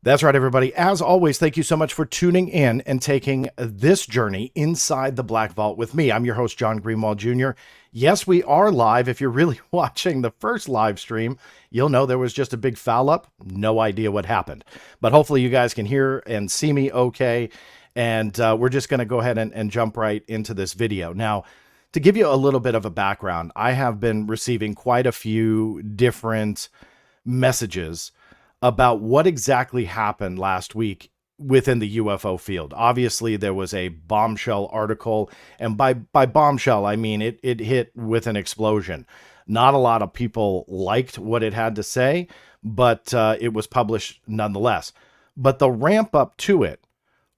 That's right, everybody. As always, thank you so much for tuning in and taking this journey inside the Black Vault with me. I'm your host, John Greenwald Jr. Yes, we are live. If you're really watching the first live stream, you'll know there was just a big foul up. No idea what happened. But hopefully you guys can hear and see me okay. And we're just going to go ahead and jump right into this video. Now, to give you a little bit of a background, I have been receiving quite a few different messages about what exactly happened last week within the UFO field. Obviously, there was a bombshell article, and by bombshell, I mean it hit with an explosion. Not a lot of people liked what it had to say, but it was published nonetheless. But the ramp up to it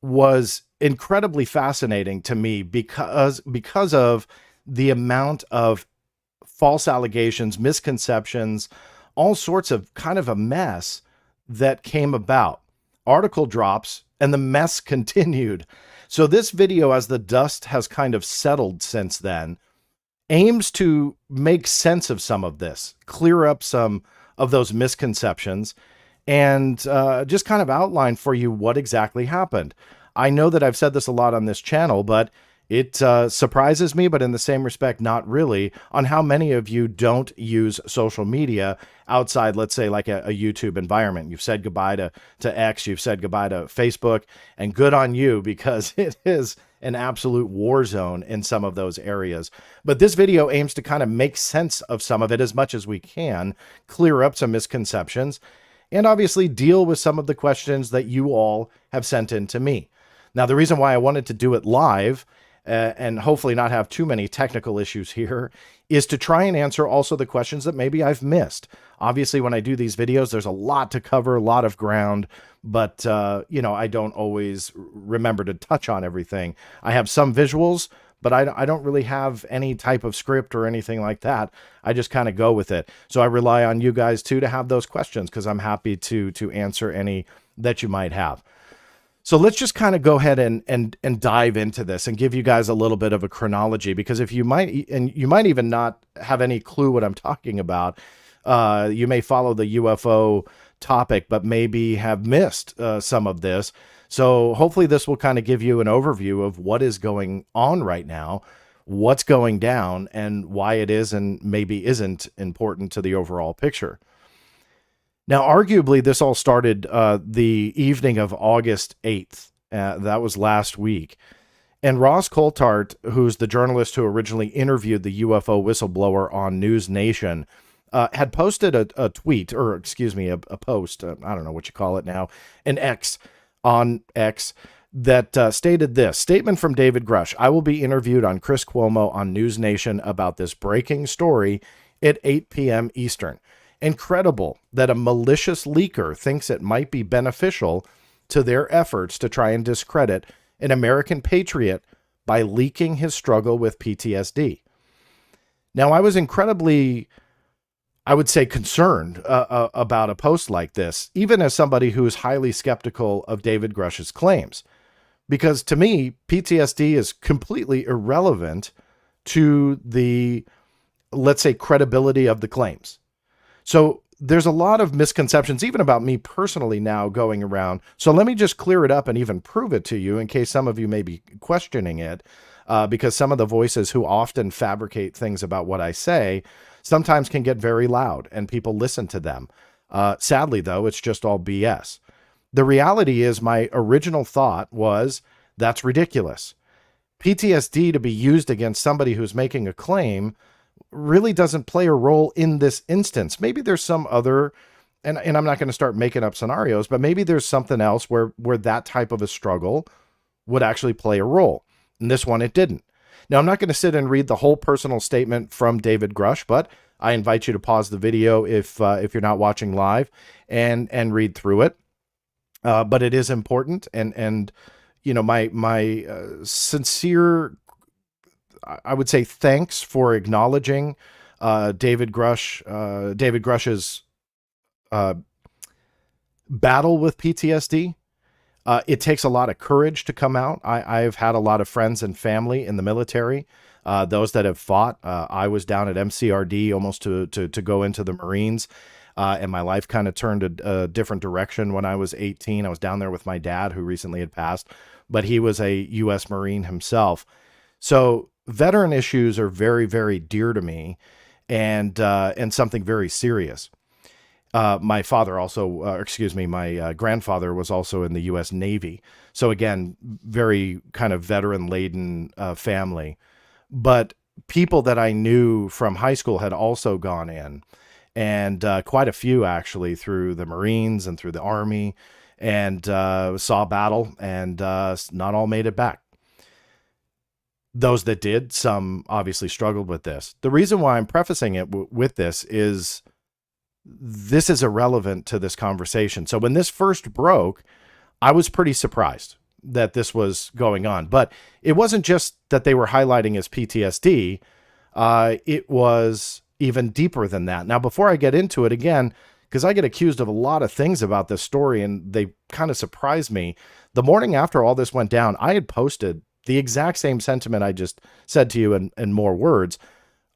was incredibly fascinating to me because of the amount of false allegations, misconceptions, all sorts of kind of a mess that came about. Article drops and the mess continued. So this video, as the dust has kind of settled since then, aims to make sense of some of this, clear up some of those misconceptions, and just kind of outline for you what exactly happened. I know that I've said this a lot on this channel, but it surprises me, but in the same respect, not really, on how many of you don't use social media outside, let's say, like a YouTube environment. You've said goodbye to X, you've said goodbye to Facebook, and good on you, because it is an absolute war zone in some of those areas. But this video aims to kind of make sense of some of it as much as we can, clear up some misconceptions, and obviously deal with some of the questions that you all have sent in to me. Now, the reason why I wanted to do it live and hopefully not have too many technical issues here, is to try and answer also the questions that maybe I've missed. Obviously, when I do these videos, there's a lot to cover, a lot of ground, but, you know, I don't always remember to touch on everything. I have some visuals, but I don't really have any type of script or anything like that. I just kind of go with it. So I rely on you guys, too, to have those questions, because I'm happy to answer any that you might have. So let's just kind of go ahead and dive into this and give you guys a little bit of a chronology, because if you might, and you might even not have any clue what I'm talking about, you may follow the UFO topic, but maybe have missed some of this. So hopefully this will kind of give you an overview of what is going on right now, what's going down, and why it is and maybe isn't important to the overall picture. Now, arguably, this all started the evening of August 8th. That was last week. And Ross Coulthart, who's the journalist who originally interviewed the UFO whistleblower on News Nation, had posted a tweet, or excuse me, a post, I don't know what you call it now, an X on X, that stated this: statement from David Grusch. I will be interviewed on Chris Cuomo on News Nation about this breaking story at 8 p.m. Eastern. Incredible that a malicious leaker thinks it might be beneficial to their efforts to try and discredit an American patriot by leaking his struggle with PTSD. Now, I was incredibly, I would say, concerned about a post like this, even as somebody who is highly skeptical of David Grusch's claims, because to me, PTSD is completely irrelevant to the, let's say, credibility of the claims. So there's a lot of misconceptions, even about me personally, now going around. So let me just clear it up and even prove it to you in case some of you may be questioning it, because some of the voices who often fabricate things about what I say sometimes can get very loud and people listen to them. Sadly, though, it's just all BS. The reality is my original thought was that's ridiculous. PTSD to be used against somebody who's making a claim really doesn't play a role in this instance. Maybe there's some other, and I'm not going to start making up scenarios, but maybe there's something else where that type of a struggle would actually play a role. In this one, it didn't. Now, I'm not going to sit and read the whole personal statement from David Grusch, but I invite you to pause the video if you're not watching live and read through it. But it is important, and you know, my sincere, I would say, thanks for acknowledging David Grusch's battle with PTSD. It takes a lot of courage to come out. I've had a lot of friends and family in the military, those that have fought. I was down at MCRD almost to go into the Marines. and my life kind of turned a different direction when I was 18. I was down there with my dad, who recently had passed, but he was a U.S. Marine himself. So veteran issues are very, very dear to me, and something very serious. My father also, my grandfather was also in the U.S. Navy. So again, very kind of veteran-laden family. But people that I knew from high school had also gone in, and quite a few actually through the Marines and through the Army, and saw battle, and not all made it back. Those that did, some obviously struggled with this. The reason why I'm prefacing it with this is irrelevant to this conversation. So when this first broke, I was pretty surprised that this was going on. But it wasn't just that they were highlighting his PTSD. It was even deeper than that. Now, before I get into it again, because I get accused of a lot of things about this story, and they kind of surprised me. The morning after all this went down, I had posted the exact same sentiment I just said to you in more words,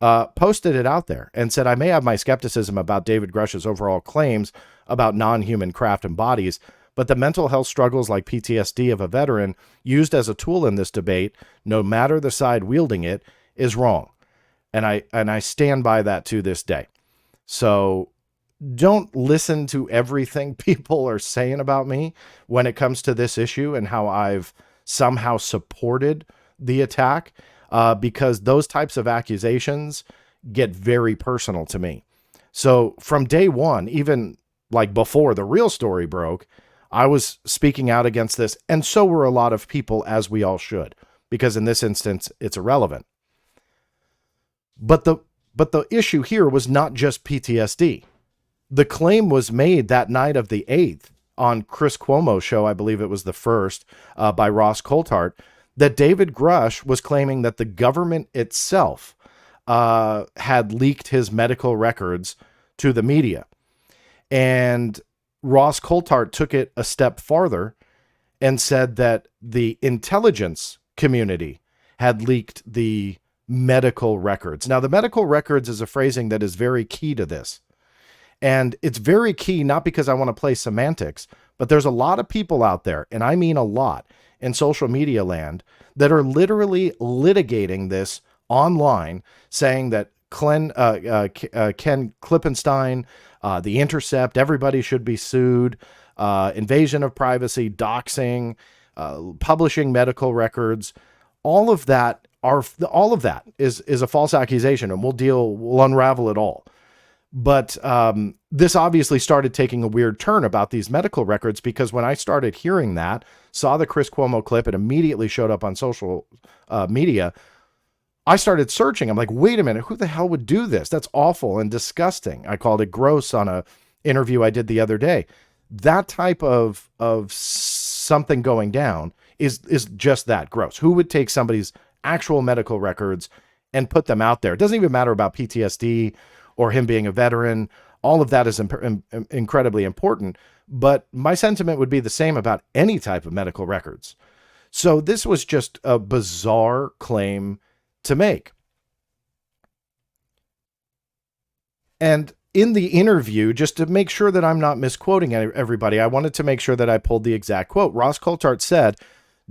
posted it out there and said, I may have my skepticism about David Grusch's overall claims about non-human craft and bodies, but the mental health struggles like PTSD of a veteran used as a tool in this debate, no matter the side wielding it, is wrong. And I stand by that to this day. So don't listen to everything people are saying about me when it comes to this issue and how I've somehow supported the attack, because those types of accusations get very personal to me. So from day one, even like before the real story broke, I was speaking out against this, and so were a lot of people, as we all should, because in this instance, it's irrelevant. But the issue here was not just PTSD. The claim was made that night of the 8th on Chris Cuomo's show, I believe it was the first, by Ross Coulthart, that David Grusch was claiming that the government itself had leaked his medical records to the media. And Ross Coulthart took it a step farther and said that the intelligence community had leaked the medical records. Now, the medical records is a phrasing that is very key to this. And it's very key, not because I want to play semantics, but there's a lot of people out there, and I mean a lot, in social media land that are literally litigating this online, saying that Ken Klippenstein, the Intercept, everybody should be sued, invasion of privacy, doxing, publishing medical records. All of that is a false accusation, and we'll unravel it all. But this obviously started taking a weird turn about these medical records, because when I started hearing that, saw the Chris Cuomo clip, it immediately showed up on social media. I started searching. I'm like, wait a minute, who the hell would do this? That's awful and disgusting. I called it gross on a interview I did the other day. That type of something going down is just that, gross. Who would take somebody's actual medical records and put them out there? It doesn't even matter about PTSD or him being a veteran. All of that is incredibly important. But my sentiment would be the same about any type of medical records. So this was just a bizarre claim to make. And in the interview, just to make sure that I'm not misquoting everybody, I wanted to make sure that I pulled the exact quote. Ross Coulthart said,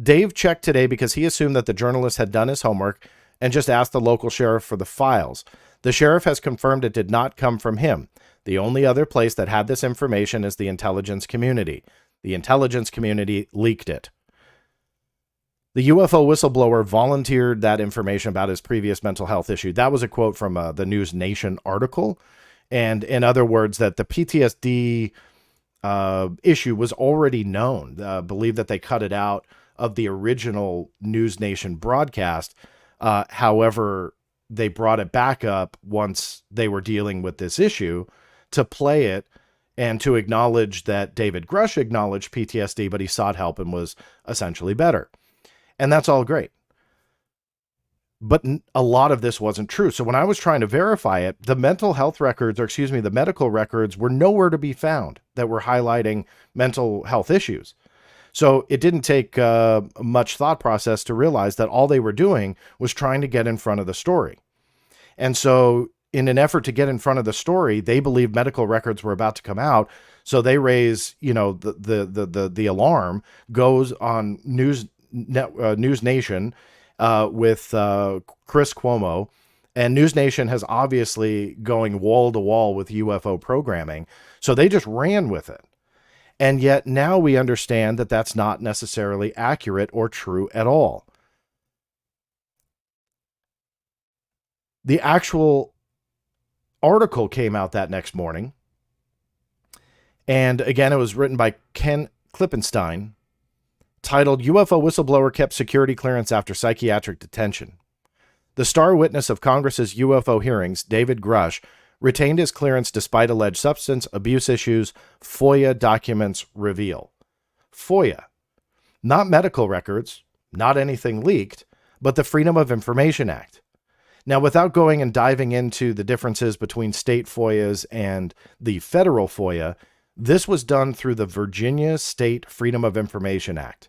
Dave checked today because he assumed that the journalist had done his homework and just asked the local sheriff for the files. The sheriff has confirmed it did not come from him. The only other place that had this information is the intelligence community. The intelligence community leaked it. The UFO whistleblower volunteered that information about his previous mental health issue. That was a quote from the News Nation article. And in other words, that the PTSD issue was already known. Believe that they cut it out of the original News Nation broadcast. However, they brought it back up once they were dealing with this issue to play it and to acknowledge that David Grusch acknowledged PTSD, but he sought help and was essentially better. And that's all great. But a lot of this wasn't true. So when I was trying to verify it, the mental health records, the medical records were nowhere to be found that were highlighting mental health issues. So it didn't take much thought process to realize that all they were doing was trying to get in front of the story. And so in an effort to get in front of the story, they believe medical records were about to come out. So they raise, the alarm goes on News Nation with Chris Cuomo, and News Nation has obviously going wall to wall with UFO programming. So they just ran with it. And yet now we understand that that's not necessarily accurate or true at all. The actual article came out that next morning. And again, it was written by Ken Klippenstein, titled UFO Whistleblower Kept Security Clearance After Psychiatric Detention. The star witness of Congress's UFO hearings, David Grusch, retained his clearance despite alleged substance abuse issues, FOIA documents reveal. FOIA. Not medical records, not anything leaked, but the Freedom of Information Act. Now, without going and diving into the differences between state FOIAs and the federal FOIA, this was done through the Virginia State Freedom of Information Act.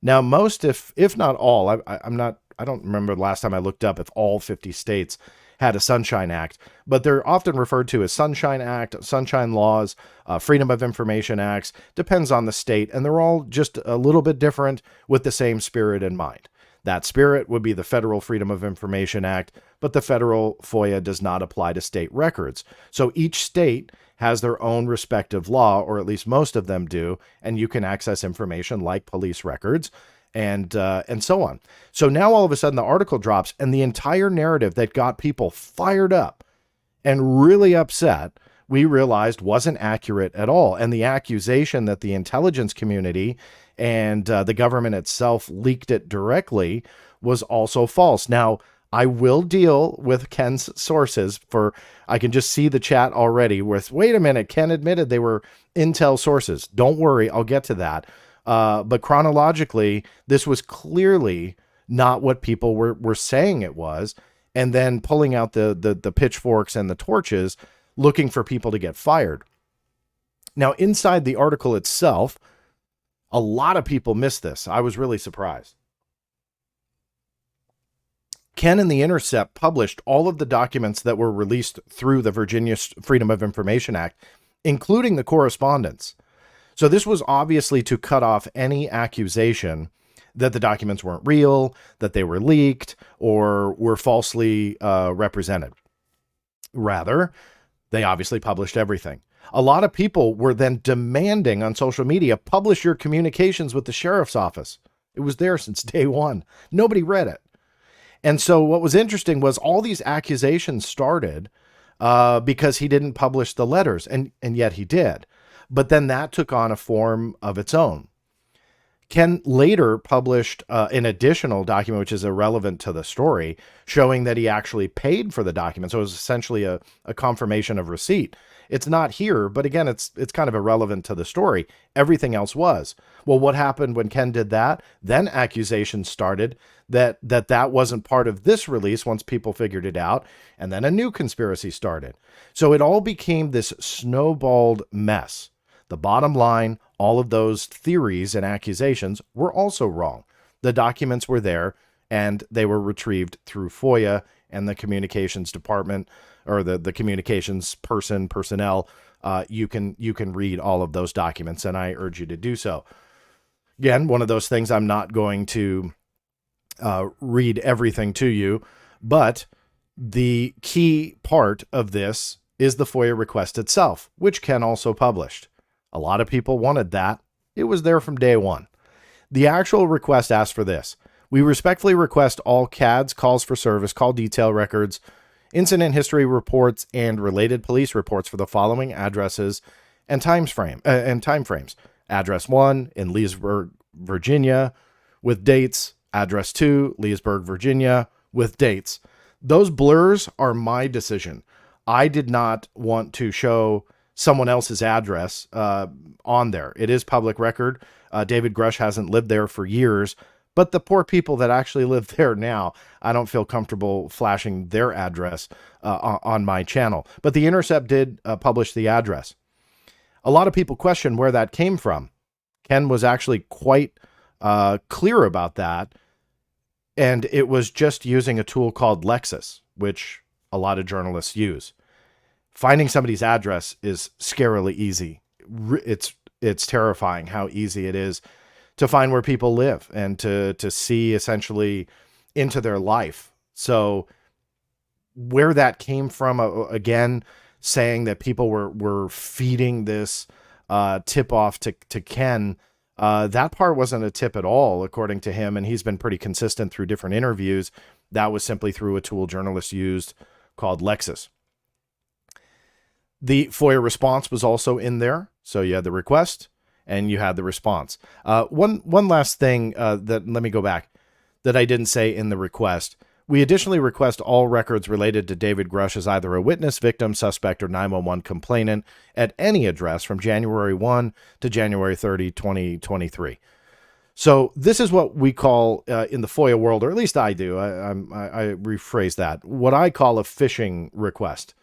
Now, most, if not all, I don't remember the last time I looked up if all 50 states had a Sunshine Act, but they're often referred to as Sunshine Act, Sunshine Laws, Freedom of Information Acts, depends on the state, and they're all just a little bit different with the same spirit in mind. That spirit would be the Federal Freedom of Information Act, but the federal FOIA does not apply to state records. So each state has their own respective law, or at least most of them do, and you can access information like police records and so on. So now all of a sudden the article drops, and the entire narrative that got people fired up and really upset, we realized wasn't accurate at all. And the accusation that the intelligence community and the government itself leaked it directly was also false. Now, I will deal with Ken's sources I can just see the chat already with, wait a minute, Ken admitted they were intel sources. Don't worry, I'll get to that. But chronologically, this was clearly not what people were saying it was, and then pulling out the pitchforks and the torches, looking for people to get fired. Now, inside the article itself, a lot of people missed this. I was really surprised. Ken and the Intercept published all of the documents that were released through the Virginia Freedom of Information Act, including the correspondence. So this was obviously to cut off any accusation that the documents weren't real, that they were leaked, or were falsely represented. Rather, they obviously published everything. A lot of people were then demanding on social media, publish your communications with the sheriff's office. It was there since day one. Nobody read it. And so what was interesting was all these accusations started because he didn't publish the letters, and yet he did. But then that took on a form of its own. Ken later published an additional document, which is irrelevant to the story, showing that he actually paid for the document. So it was essentially a confirmation of receipt. It's not here, but again, it's kind of irrelevant to the story. Everything else was. Well, what happened when Ken did that? Then accusations started that wasn't part of this release once people figured it out, and then a new conspiracy started. So it all became this snowballed mess. The bottom line, all of those theories and accusations were also wrong. The documents were there, and they were retrieved through FOIA and the communications department, or the communications personnel. You can read all of those documents, and I urge you to do so. Again, one of those things, I'm not going to read everything to you, but the key part of this is the FOIA request itself, which Ken also published. A lot of people wanted that. It was there from day one. The actual request asked for this. We respectfully request all CADs, calls for service, call detail records, incident history reports, and related police reports for the following addresses and timeframes. Address 1 in Leesburg, Virginia, with dates. Address 2, Leesburg, Virginia, with dates. Those blurs are my decision. I did not want to show someone else's address on there. It is public record. David Grusch hasn't lived there for years, but the poor people that actually live there now, I don't feel comfortable flashing their address on my channel. But the Intercept did publish the address. A lot of people question where that came from. Ken was actually quite clear about that, and it was just using a tool called Lexis, which a lot of journalists use. Finding somebody's address is scarily easy. It's terrifying how easy it is to find where people live and to see essentially into their life. So where that came from, again, saying that people were feeding this tip off to Ken, that part wasn't a tip at all, according to him. And he's been pretty consistent through different interviews. That was simply through a tool journalists used called Lexis. The FOIA response was also in there. So you had the request and you had the response. One last thing let me go back, that I didn't say in the request. We additionally request all records related to David Grusch as either a witness, victim, suspect, or 911 complainant at any address from January 1 to January 30, 2023. So this is what we call in the FOIA world, or at least I do, I rephrase that, what I call a phishing request.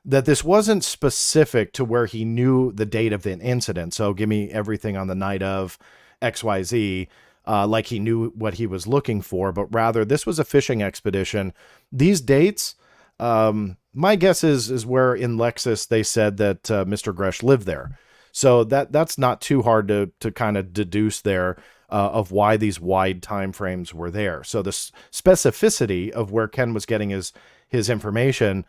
That this wasn't specific to where he knew the date of the incident. So give me everything on the night of XYZ, like he knew what he was looking for, but rather this was a fishing expedition. These dates, my guess is where in Lexis they said that Mr. Grusch lived there. So that's not too hard to kind of deduce there of why these wide time frames were there. So the specificity of where Ken was getting his information,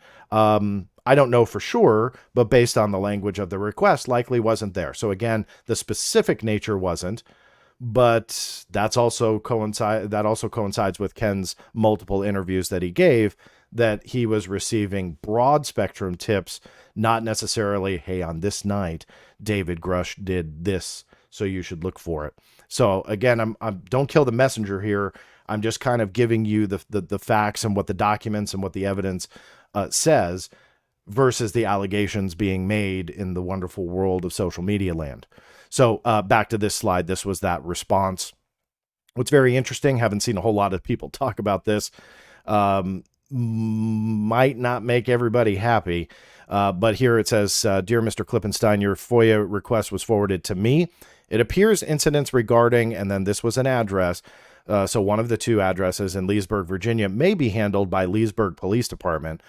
I don't know for sure, but based on the language of the request, likely wasn't there. So again, the specific nature wasn't, but that also coincides with Ken's multiple interviews that he gave, that he was receiving broad spectrum tips, not necessarily, hey, on this night, David Grusch did this, so you should look for it. So again, I'm don't kill the messenger here. I'm just kind of giving you the facts and what the documents and what the evidence says, versus the allegations being made in the wonderful world of social media land. So back to this slide, this was that response. What's very interesting, haven't seen a whole lot of people talk about this, might not make everybody happy, but here it says, Dear Mr. Klippenstein, your FOIA request was forwarded to me. It appears incidents regarding, and then this was an address, so one of the two addresses in Leesburg, Virginia, may be handled by Leesburg Police Department.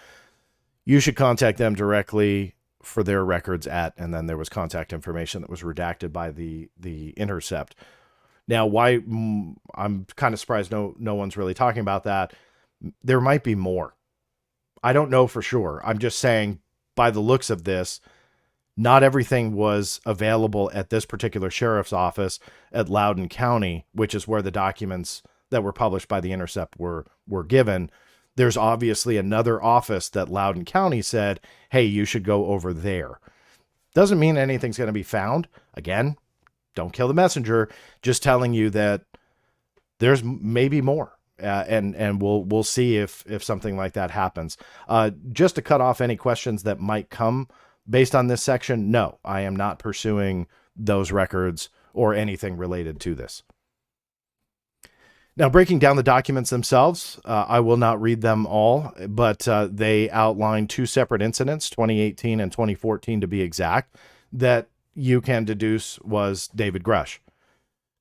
You should contact them directly for their records at, and then there was contact information that was redacted by the Intercept. Now, why I'm kind of surprised no one's really talking about that. There might be more. I don't know for sure. I'm just saying, by the looks of this, not everything was available at this particular sheriff's office at Loudoun County, which is where the documents that were published by the Intercept were given. There's obviously another office that Loudoun County said, hey, you should go over there. Doesn't mean anything's going to be found. Again, don't kill the messenger. Just telling you that there's maybe more. And we'll see if something like that happens. Just to cut off any questions that might come based on this section, no, I am not pursuing those records or anything related to this. Now, breaking down the documents themselves, I will not read them all, but they outline two separate incidents, 2018 and 2014 to be exact, that you can deduce was David Grusch.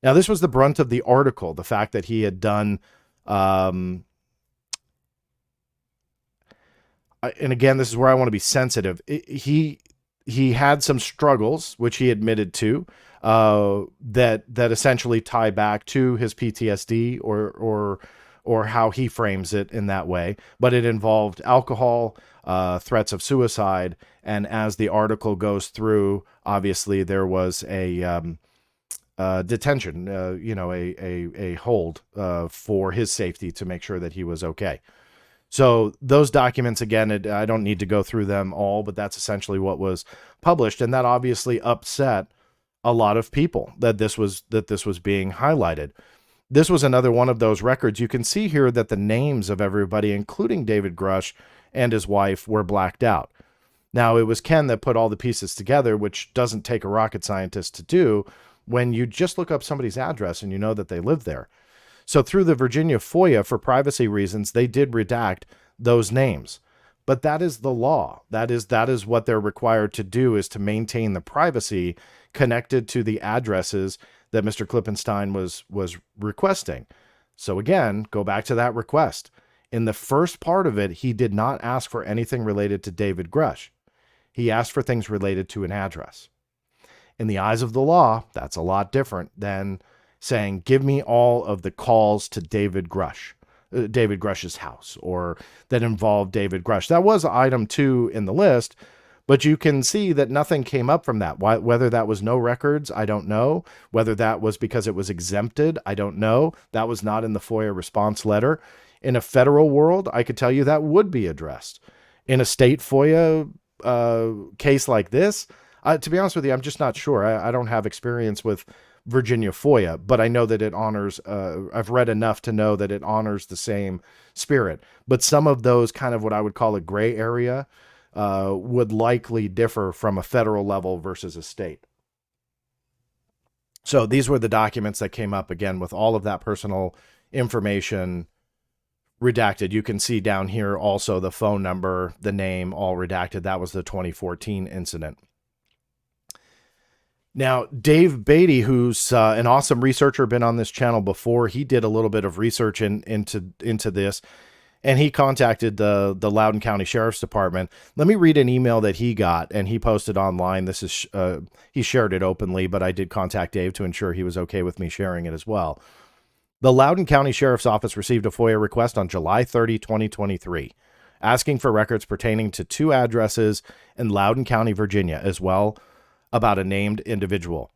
Now, this was the brunt of the article, the fact that he had done, and again, this is where I want to be sensitive. He had some struggles, which he admitted to, that essentially tie back to his PTSD or how he frames it in that way. But it involved alcohol, threats of suicide, and as the article goes through, obviously there was a detention, a hold for his safety to make sure that he was okay. So those documents, again, I don't need to go through them all, but that's essentially what was published, and that obviously upset a lot of people that this was being highlighted. This was another one of those records. You can see here that the names of everybody, including David Grusch and his wife, were blacked out. Now, it was Ken that put all the pieces together, which doesn't take a rocket scientist to do when you just look up somebody's address and you know that they live there. So through the Virginia FOIA, for privacy reasons, they did redact those names. But that is the law. That is what they're required to do, is to maintain the privacy connected to the addresses that Mr. Klippenstein was requesting. So again, go back to that request. In the first part of it, he did not ask for anything related to David Grusch. He asked for things related to an address. In the eyes of the law, that's a lot different than saying, give me all of the calls to David Grusch's house, or that involved David Grusch. That was item 2 in the list, but you can see that nothing came up from that. Whether that was no records, I don't know. Whether that was because it was exempted, I don't know. That was not in the FOIA response letter. In a federal world, I could tell you that would be addressed. In a state FOIA case like this, to be honest with you, I'm just not sure. I don't have experience with Virginia FOIA, but I know that it honors, I've read enough to know that it honors the same spirit. But some of those kind of what I would call a gray area would likely differ from a federal level versus a state. So these were the documents that came up, again, with all of that personal information redacted. You can see down here also the phone number, the name, all redacted. That was the 2014 incident. Now, Dave Beatty, who's an awesome researcher, been on this channel before. He did a little bit of research into this, and he contacted the Loudoun County Sheriff's Department. Let me read an email that he got, and he posted online. This is he shared it openly, but I did contact Dave to ensure he was okay with me sharing it as well. The Loudoun County Sheriff's Office received a FOIA request on July 30, 2023, asking for records pertaining to 2 addresses in Loudoun County, Virginia, as well about a named individual.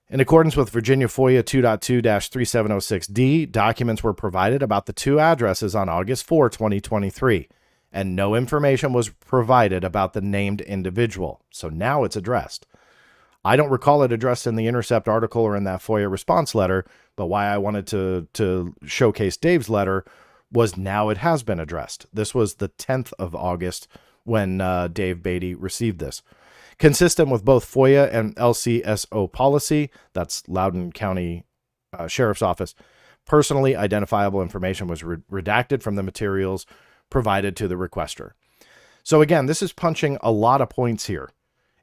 In accordance with Virginia FOIA 2.2-3706D, documents were provided about the 2 addresses on August 4, 2023, and no information was provided about the named individual. So now it's addressed. I don't recall it addressed in the Intercept article or in that FOIA response letter, but why I wanted to showcase Dave's letter was now it has been addressed. This was the 10th of August when Dave Beatty received this. Consistent with both FOIA and LCSO policy, that's Loudoun County Sheriff's Office, personally identifiable information was redacted from the materials provided to the requester. So again, this is punching a lot of points here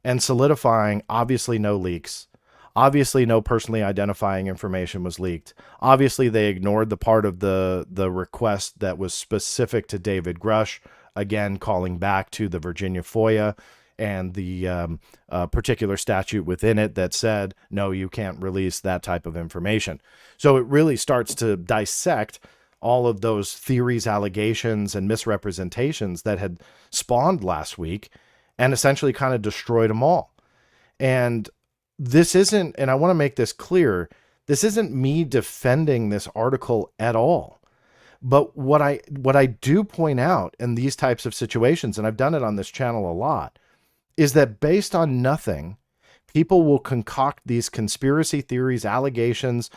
and solidifying obviously no leaks. Obviously no personally identifying information was leaked. Obviously they ignored the part of the request that was specific to David Grusch, again calling back to the Virginia FOIA and the particular statute within it that said, no, you can't release that type of information. So it really starts to dissect all of those theories, allegations, and misrepresentations that had spawned last week and essentially kind of destroyed them all. And this isn't, and I want to make this clear, this isn't me defending this article at all. But what I do point out in these types of situations, and I've done it on this channel a lot, is that based on nothing, people will concoct these conspiracy theories, allegations,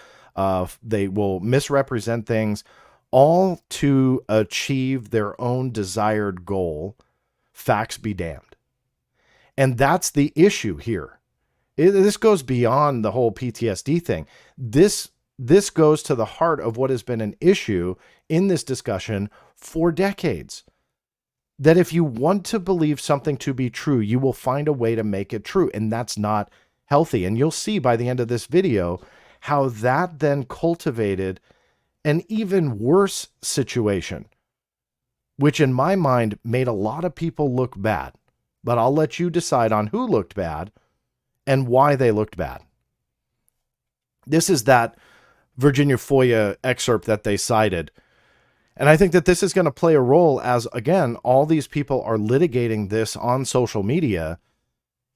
they will misrepresent things, all to achieve their own desired goal. Facts be damned. And that's the issue here. This goes beyond the whole PTSD thing. This goes to the heart of what has been an issue in this discussion for decades. That if you want to believe something to be true, you will find a way to make it true. And that's not healthy. And you'll see by the end of this video how that then cultivated an even worse situation, which in my mind made a lot of people look bad. But I'll let you decide on who looked bad and why they looked bad. This is that Virginia FOIA excerpt that they cited. And I think that this is going to play a role as, again, all these people are litigating this on social media.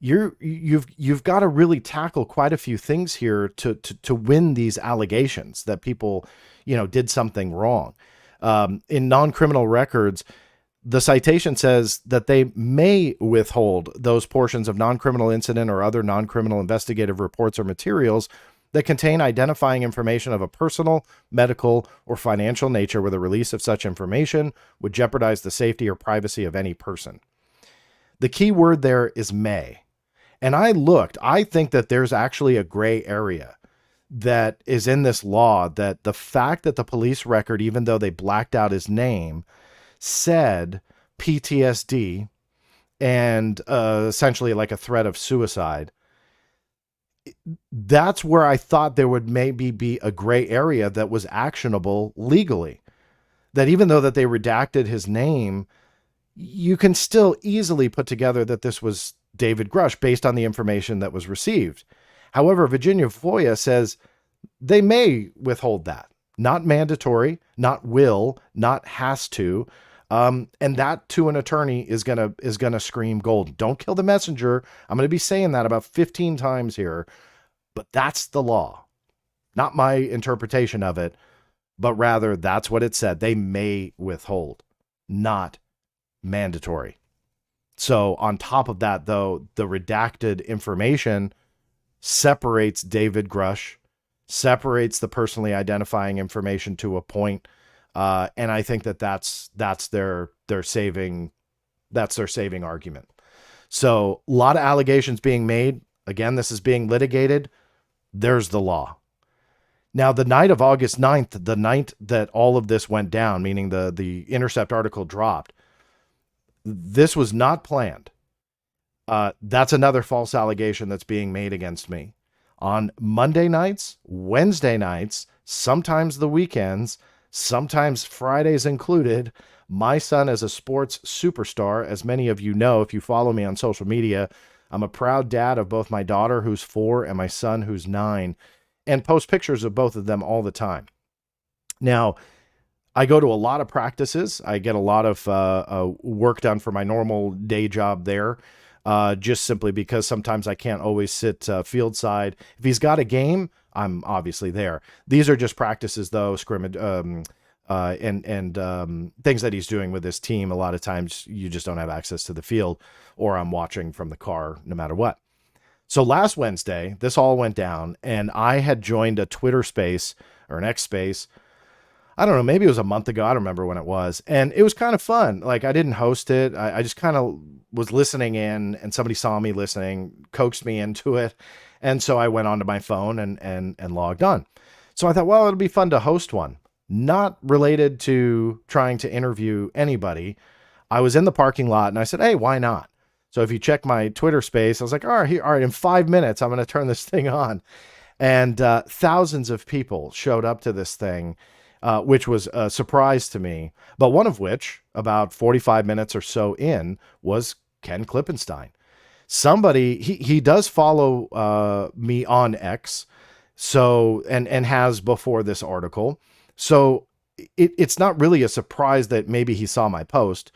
You've got to really tackle quite a few things here to win these allegations that people, did something wrong. In non-criminal records, the citation says that they may withhold those portions of non-criminal incident or other non-criminal investigative reports or materials that contain identifying information of a personal, medical, or financial nature where the release of such information would jeopardize the safety or privacy of any person. The key word there is may. And I think that there's actually a gray area that is in this law, that the fact that the police record, even though they blacked out his name, said PTSD and essentially like a threat of suicide, that's where I thought there would maybe be a gray area that was actionable legally. that even though that they redacted his name, you can still easily put together that this was David Grusch based on the information that was received. However, Virginia FOIA says they may withhold that. Not mandatory, not will, not has to. And that to an attorney is gonna scream gold. Don't kill the messenger. I'm gonna be saying that about 15 times here, but that's the law. Not my interpretation of it, but rather that's what it said. They may withhold, not mandatory. So on top of that, though, the redacted information separates David Grusch, separates the personally identifying information to a point, and I think that that's their saving argument. So a lot of allegations being made. Again, this is being litigated. There's the law. Now, the night of August 9th, the night that all of this went down, meaning the Intercept article dropped, this was not planned. That's another false allegation that's being made against me. On Monday nights, Wednesday nights, sometimes the weekends, sometimes Fridays included, my son is a sports superstar. As many of you know, if you follow me on social media, I'm a proud dad of both my daughter, who's 4, and my son, who's 9, and post pictures of both of them all the time. Now, I go to a lot of practices. I get a lot of work done for my normal day job there, just simply because sometimes I can't always sit field side. If he's got a game, I'm obviously there. These are just practices, though, scrimmage and things that he's doing with his team. A lot of times you just don't have access to the field, or I'm watching from the car no matter what. So last Wednesday, this all went down, and I had joined a Twitter space or an X space. I don't know, maybe it was a month ago. I don't remember when it was. And it was kind of fun. Like, I didn't host it. I just kind of was listening in, and somebody saw me listening, coaxed me into it. And so I went onto my phone and logged on. So I thought, well, it'll be fun to host one. Not related to trying to interview anybody. I was in the parking lot and I said, hey, why not? So if you check my Twitter space, I was like, all right, in 5 minutes, I'm going to turn this thing on. And thousands of people showed up to this thing, which was a surprise to me. But one of which, about 45 minutes or so in, was Ken Klippenstein. Somebody, he does follow me on X, so and has before this article. So it's not really a surprise that maybe he saw my post.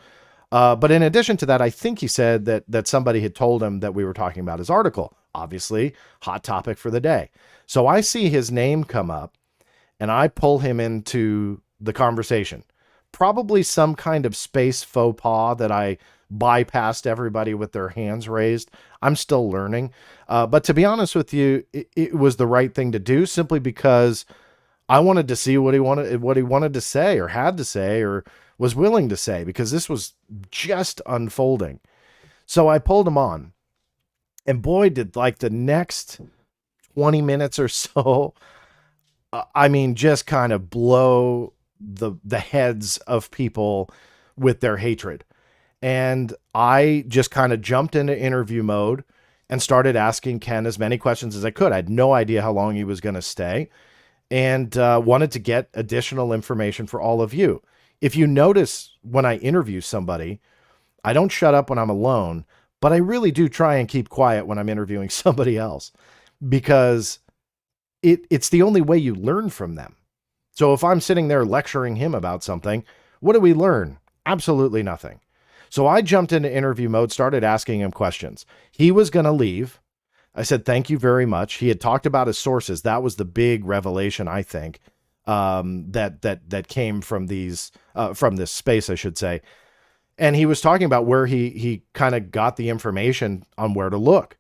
But in addition to that, I think he said that somebody had told him that we were talking about his article. Obviously, hot topic for the day. So I see his name come up, and I pull him into the conversation. Probably some kind of space faux pas that I bypassed everybody with their hands raised. I'm still learning. But to be honest with you, it was the right thing to do, simply because I wanted to see what he wanted to say, or had to say, or was willing to say, because this was just unfolding. So I pulled him on, and boy, did like the next 20 minutes or so, I mean, just kind of blow the heads of people with their hatred. And I just kind of jumped into interview mode and started asking Ken as many questions as I could. I had no idea how long he was going to stay, and wanted to get additional information for all of you. If you notice, when I interview somebody, I don't shut up when I'm alone, but I really do try and keep quiet when I'm interviewing somebody else, because it's the only way you learn from them. So if I'm sitting there lecturing him about something, what do we learn? Absolutely nothing. So I jumped into interview mode, started asking him questions. He was going to leave. I said, thank you very much. He had talked about his sources. That was the big revelation, I think, that came from from this space, I should say. And he was talking about where he kind of got the information on where to look.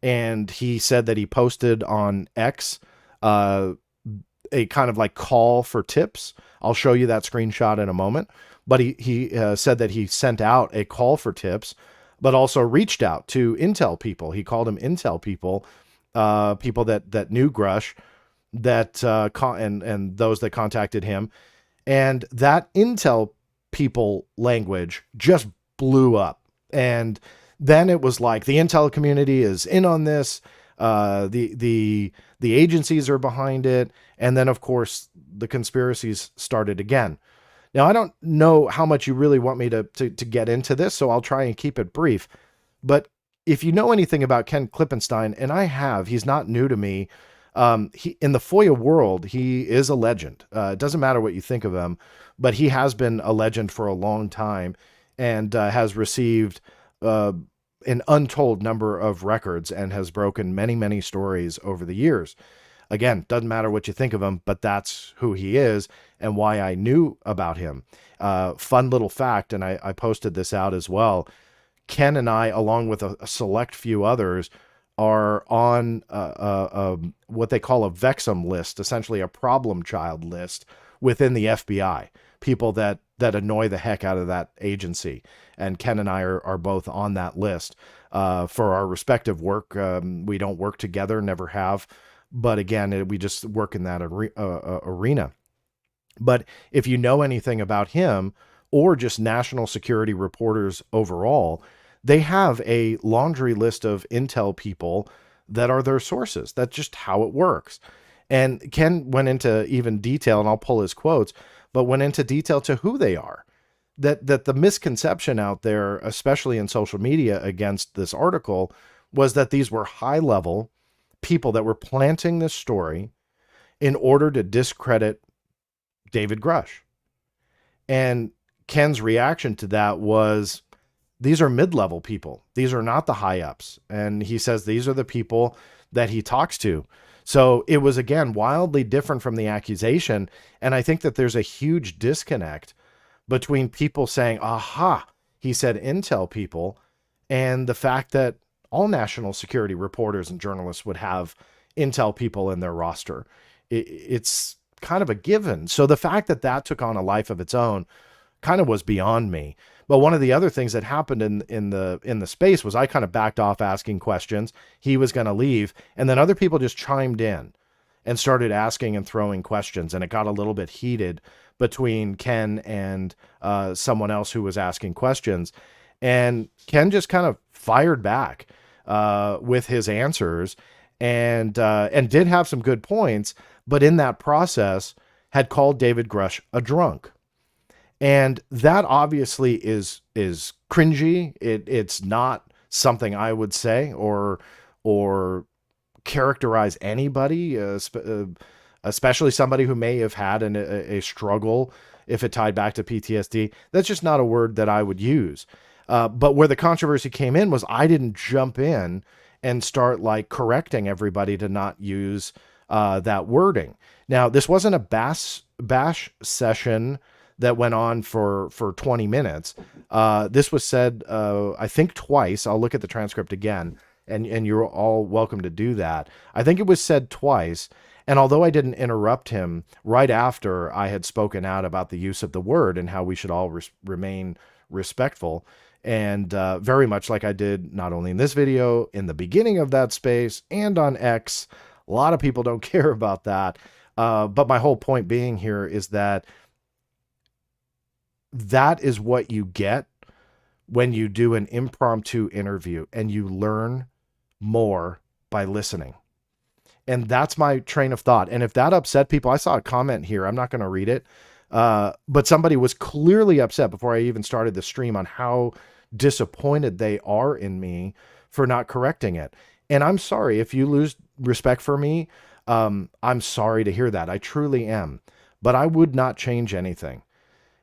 And he said that he posted on X a kind of like call for tips. I'll show you that screenshot in a moment. But he said that he sent out a call for tips, but also reached out to Intel people. He called them Intel people, people that knew Grusch, and those that contacted him. And that Intel people language just blew up. And then it was like, the Intel community is in on this. The agencies are behind it. And then, of course, the conspiracies started again. Now, I don't know how much you really want me to get into this, so I'll try and keep it brief. But if you know anything about Ken Klippenstein, and I have, he's not new to me. In the FOIA world, he is a legend. It doesn't matter what you think of him, but he has been a legend for a long time and has received an untold number of records and has broken many, many stories over the years. Again, doesn't matter what you think of him, but that's who he is and why I knew about him. Fun little fact, and I posted this out as well. Ken and I, along with a select few others, are on what they call a Vexum list, essentially a problem child list within the FBI. People that annoy the heck out of that agency. And Ken and I are both on that list for our respective work. We don't work together, never have. But again, we just work in that arena. But if you know anything about him or just national security reporters overall, they have a laundry list of intel people that are their sources. That's just how it works. And Ken went into even detail, and I'll pull his quotes, but went into detail to who they are. That the misconception out there, especially in social media against this article, was that these were high-level people that were planting this story in order to discredit David Grusch. And Ken's reaction to that was, these are mid-level people. These are not the high-ups. And he says these are the people that he talks to. So it was, again, wildly different from the accusation. And I think that there's a huge disconnect between people saying, aha, he said intel people, and the fact that all national security reporters and journalists would have intel people in their roster. It's kind of a given. So the fact that that took on a life of its own kind of was beyond me. But one of the other things that happened in the space was I kind of backed off asking questions. He was going to leave, and then other people just chimed in and started asking and throwing questions, and it got a little bit heated between Ken and someone else who was asking questions. And Ken just kind of fired back with his answers and did have some good points, but in that process had called David Grusch a drunk. And that obviously is cringy. It's not something I would say or characterize anybody, especially somebody who may have had a struggle if it tied back to PTSD. That's just not a word that I would use. But where the controversy came in was I didn't jump in and start like correcting everybody to not use that wording. Now, this wasn't a bash session that went on for 20 minutes. This was said, I think twice. I'll look at the transcript again, and you're all welcome to do that. I think it was said twice. And although I didn't interrupt him right after I had spoken out about the use of the word and how we should all remain respectful, and very much like I did not only in this video, in the beginning of that space, and on X, a lot of people don't care about that. But my whole point being here is that is what you get when you do an impromptu interview and you learn more by listening. And that's my train of thought. And if that upset people, I saw a comment here. I'm not going to read it. But somebody was clearly upset before I even started the stream on how disappointed they are in me for not correcting it. And I'm sorry if you lose respect for me. I'm sorry to hear that. I truly am. But I would not change anything.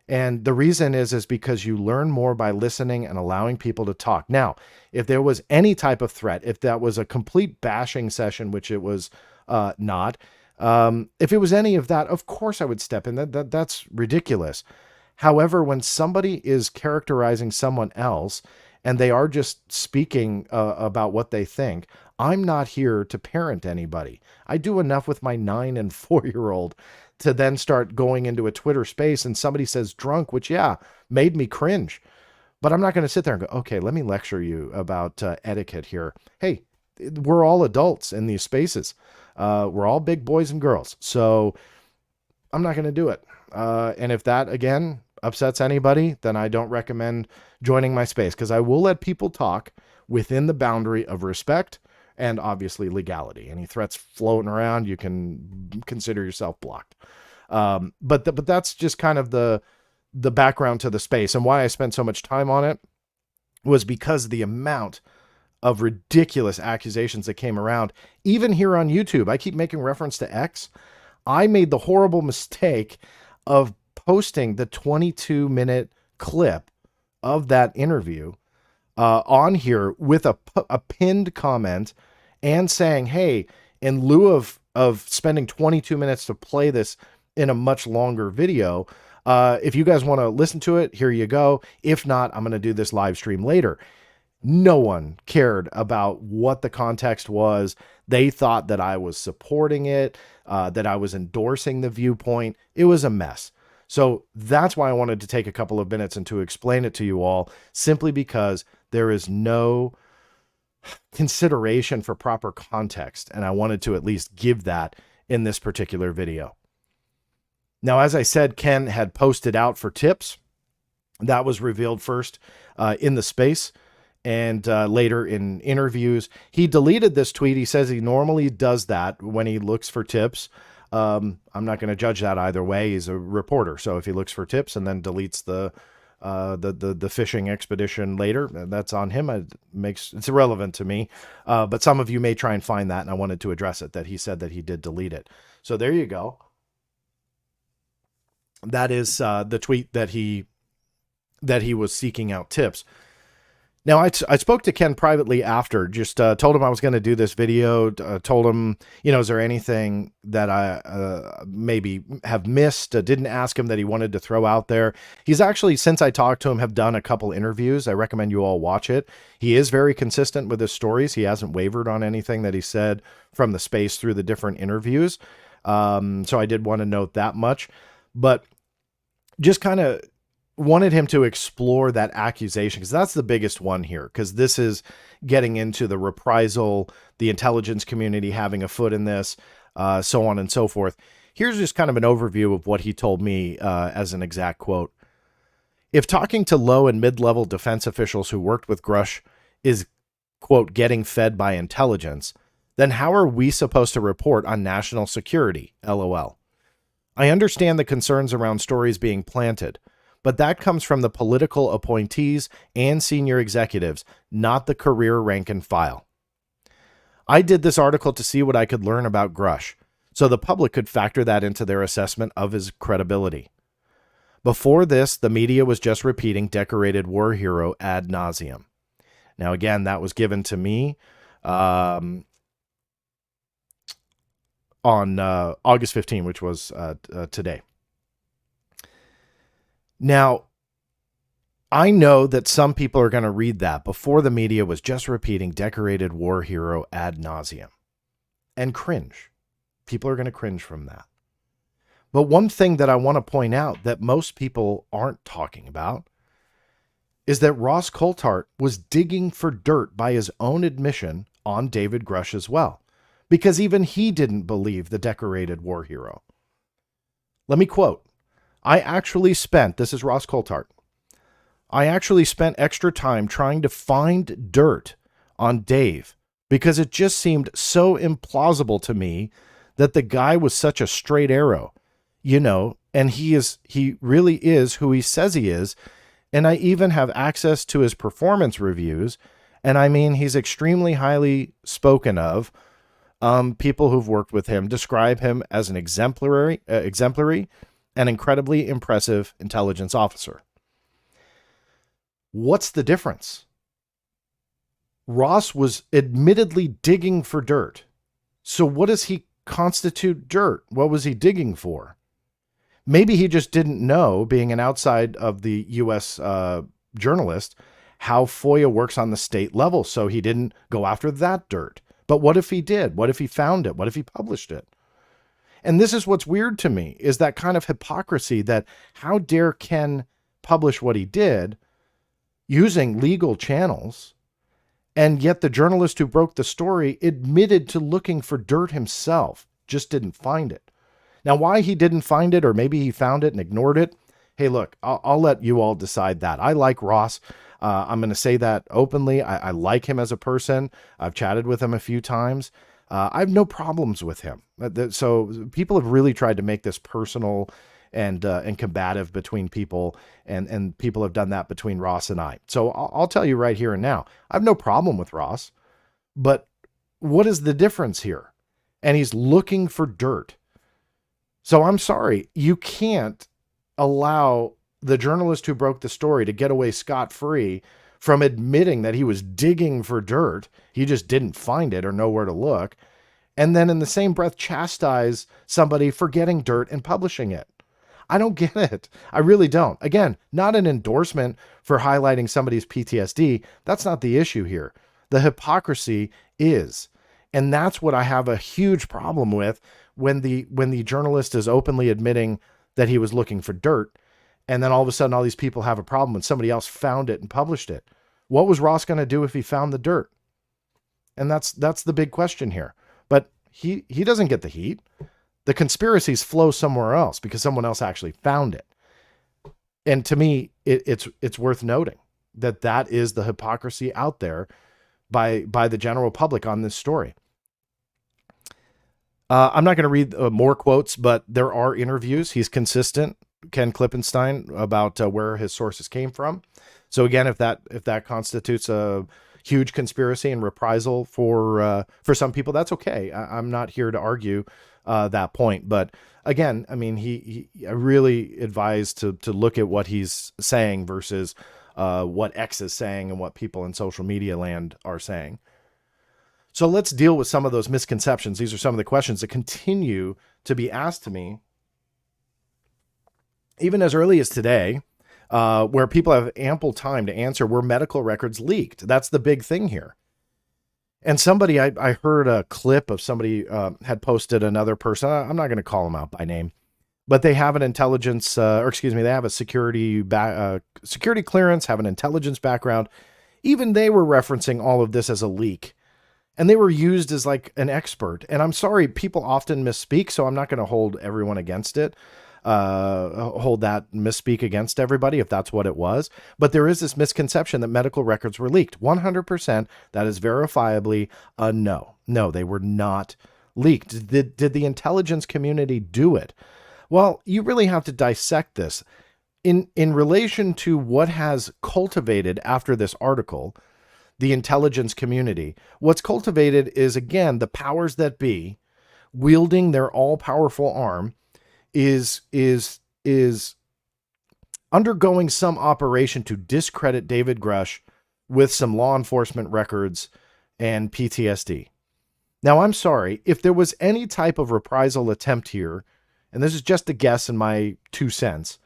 And the reason is because you learn more by listening and allowing people to talk. Now, if there was any type of threat, if that was a complete bashing session, which it was not, if it was any of that, of course I would step in. That's ridiculous. However, when somebody is characterizing someone else and they are just speaking about what they think, I'm not here to parent anybody. I do enough with my 9 and 4-year-old to then start going into a Twitter space and somebody says drunk, which, yeah, made me cringe. But I'm not going to sit there and go, okay, let me lecture you about etiquette here. Hey, we're all adults in these spaces. We're all big boys and girls. So I'm not going to do it. And if that, again, upsets anybody, then I don't recommend joining my space, because I will let people talk within the boundary of respect and obviously legality. Any threats floating around, you can consider yourself blocked. But that's just kind of the the background to the space and why I spent so much time on it was because the amount of ridiculous accusations that came around, even here on YouTube. I keep making reference to X. I made the horrible mistake of posting the 22-minute clip of that interview on here with a pinned comment and saying, hey, in lieu of spending 22 minutes to play this in a much longer video, if you guys want to listen to it, here you go. If not, I'm going to do this live stream later. No one cared about what the context was. They thought that I was supporting it, that I was endorsing the viewpoint. It was a mess. So that's why I wanted to take a couple of minutes and to explain it to you all, simply because there is no consideration for proper context. And I wanted to at least give that in this particular video. Now, as I said, Ken had posted out for tips. That was revealed first in the space and later in interviews. He deleted this tweet. He says he normally does that when he looks for tips. I'm not going to judge that either way. He's a reporter. So if he looks for tips and then deletes the fishing expedition later, that's on him. It's irrelevant to me. But some of you may try and find that, and I wanted to address it, that he said that he did delete it. So there you go. That is the tweet that he was seeking out tips. Now, I spoke to Ken privately after, just told him I was going to do this video, told him, is there anything that I maybe have missed, didn't ask him that he wanted to throw out there. He's actually, since I talked to him, have done a couple interviews. I recommend you all watch it. He is very consistent with his stories. He hasn't wavered on anything that he said from the space through the different interviews. So I did want to note that much, but just kind of wanted him to explore that accusation, because that's the biggest one here, because this is getting into the reprisal, the intelligence community having a foot in this, so on and so forth. Here's just kind of an overview of what he told me as an exact quote. If talking to low and mid-level defense officials who worked with Grusch is, quote, getting fed by intelligence, then how are we supposed to report on national security? LOL. I understand the concerns around stories being planted, but that comes from the political appointees and senior executives, not the career rank and file. I did this article to see what I could learn about Grusch, so the public could factor that into their assessment of his credibility. Before this, the media was just repeating decorated war hero ad nauseum. Now, again, that was given to me on August 15, which was today. Now, I know that some people are going to read that before the media was just repeating decorated war hero ad nauseum and cringe. People are going to cringe from that. But one thing that I want to point out that most people aren't talking about is that Ross Coulthart was digging for dirt by his own admission on David Grusch as well, because even he didn't believe the decorated war hero. Let me quote. This is Ross Coulthart. I actually spent extra time trying to find dirt on Dave because it just seemed so implausible to me that the guy was such a straight arrow, and he really is who he says he is. And I even have access to his performance reviews. And I mean, he's extremely highly spoken of. People who've worked with him describe him as an exemplary, an incredibly impressive intelligence officer. What's the difference? Ross was admittedly digging for dirt. So what does he constitute dirt? What was he digging for? Maybe he just didn't know, being an outside of the U.S. Journalist, how FOIA works on the state level. So he didn't go after that dirt. But what if he did? What if he found it? What if he published it? And this is what's weird to me, is that kind of hypocrisy that how dare Ken publish what he did using legal channels, and yet the journalist who broke the story admitted to looking for dirt himself, just didn't find it. Now, why he didn't find it, or maybe he found it and ignored it, hey, look, I'll let you all decide that. I like Ross. I'm going to say that openly. I like him as a person. I've chatted with him a few times. I have no problems with him. So people have really tried to make this personal and combative between people, and people have done that between Ross and I. So I'll tell you right here and now, I have no problem with Ross, but what is the difference here? And he's looking for dirt. So I'm sorry, you can't allow the journalist who broke the story to get away scot-free from admitting that he was digging for dirt. He just didn't find it or know where to look. And then in the same breath, chastise somebody for getting dirt and publishing it. I don't get it. I really don't. Again, not an endorsement for highlighting somebody's PTSD. That's not the issue here. The hypocrisy is. And that's what I have a huge problem with when the journalist is openly admitting that he was looking for dirt. And then all of a sudden, all these people have a problem when somebody else found it and published it. What was Ross going to do if he found the dirt? And that's the big question here. But he doesn't get the heat. The conspiracies flow somewhere else because someone else actually found it. And to me, it's worth noting that is the hypocrisy out there by the general public on this story. I'm not going to read more quotes, but there are interviews. He's consistent, Ken Klippenstein, about where his sources came from. So again, if that constitutes a huge conspiracy and reprisal for some people, that's okay. I'm not here to argue that point. But again, I mean, I really advise to look at what he's saying versus what X is saying and what people in social media land are saying. So let's deal with some of those misconceptions. These are some of the questions that continue to be asked to me, even as early as today, where people have ample time to answer, were medical records leaked? That's the big thing here. And somebody, I heard a clip of somebody had posted another person. I'm not going to call them out by name, but they have an intelligence, they have a security clearance, have an intelligence background. Even they were referencing all of this as a leak. And they were used as like an expert. And I'm sorry, people often misspeak, so I'm not going to hold everyone against it. Hold that misspeak against everybody if that's what it was. But there is this misconception that medical records were leaked. 100%, that is verifiably a no. No, they were not leaked. Did the intelligence community do it? Well, you really have to dissect this. In relation to what has cultivated after this article, the intelligence community, what's cultivated is, again, the powers that be wielding their all-powerful arm is undergoing some operation to discredit David Grusch with some law enforcement records and PTSD. Now, I'm sorry, if there was any type of reprisal attempt here, and this is just a guess in my 2 cents,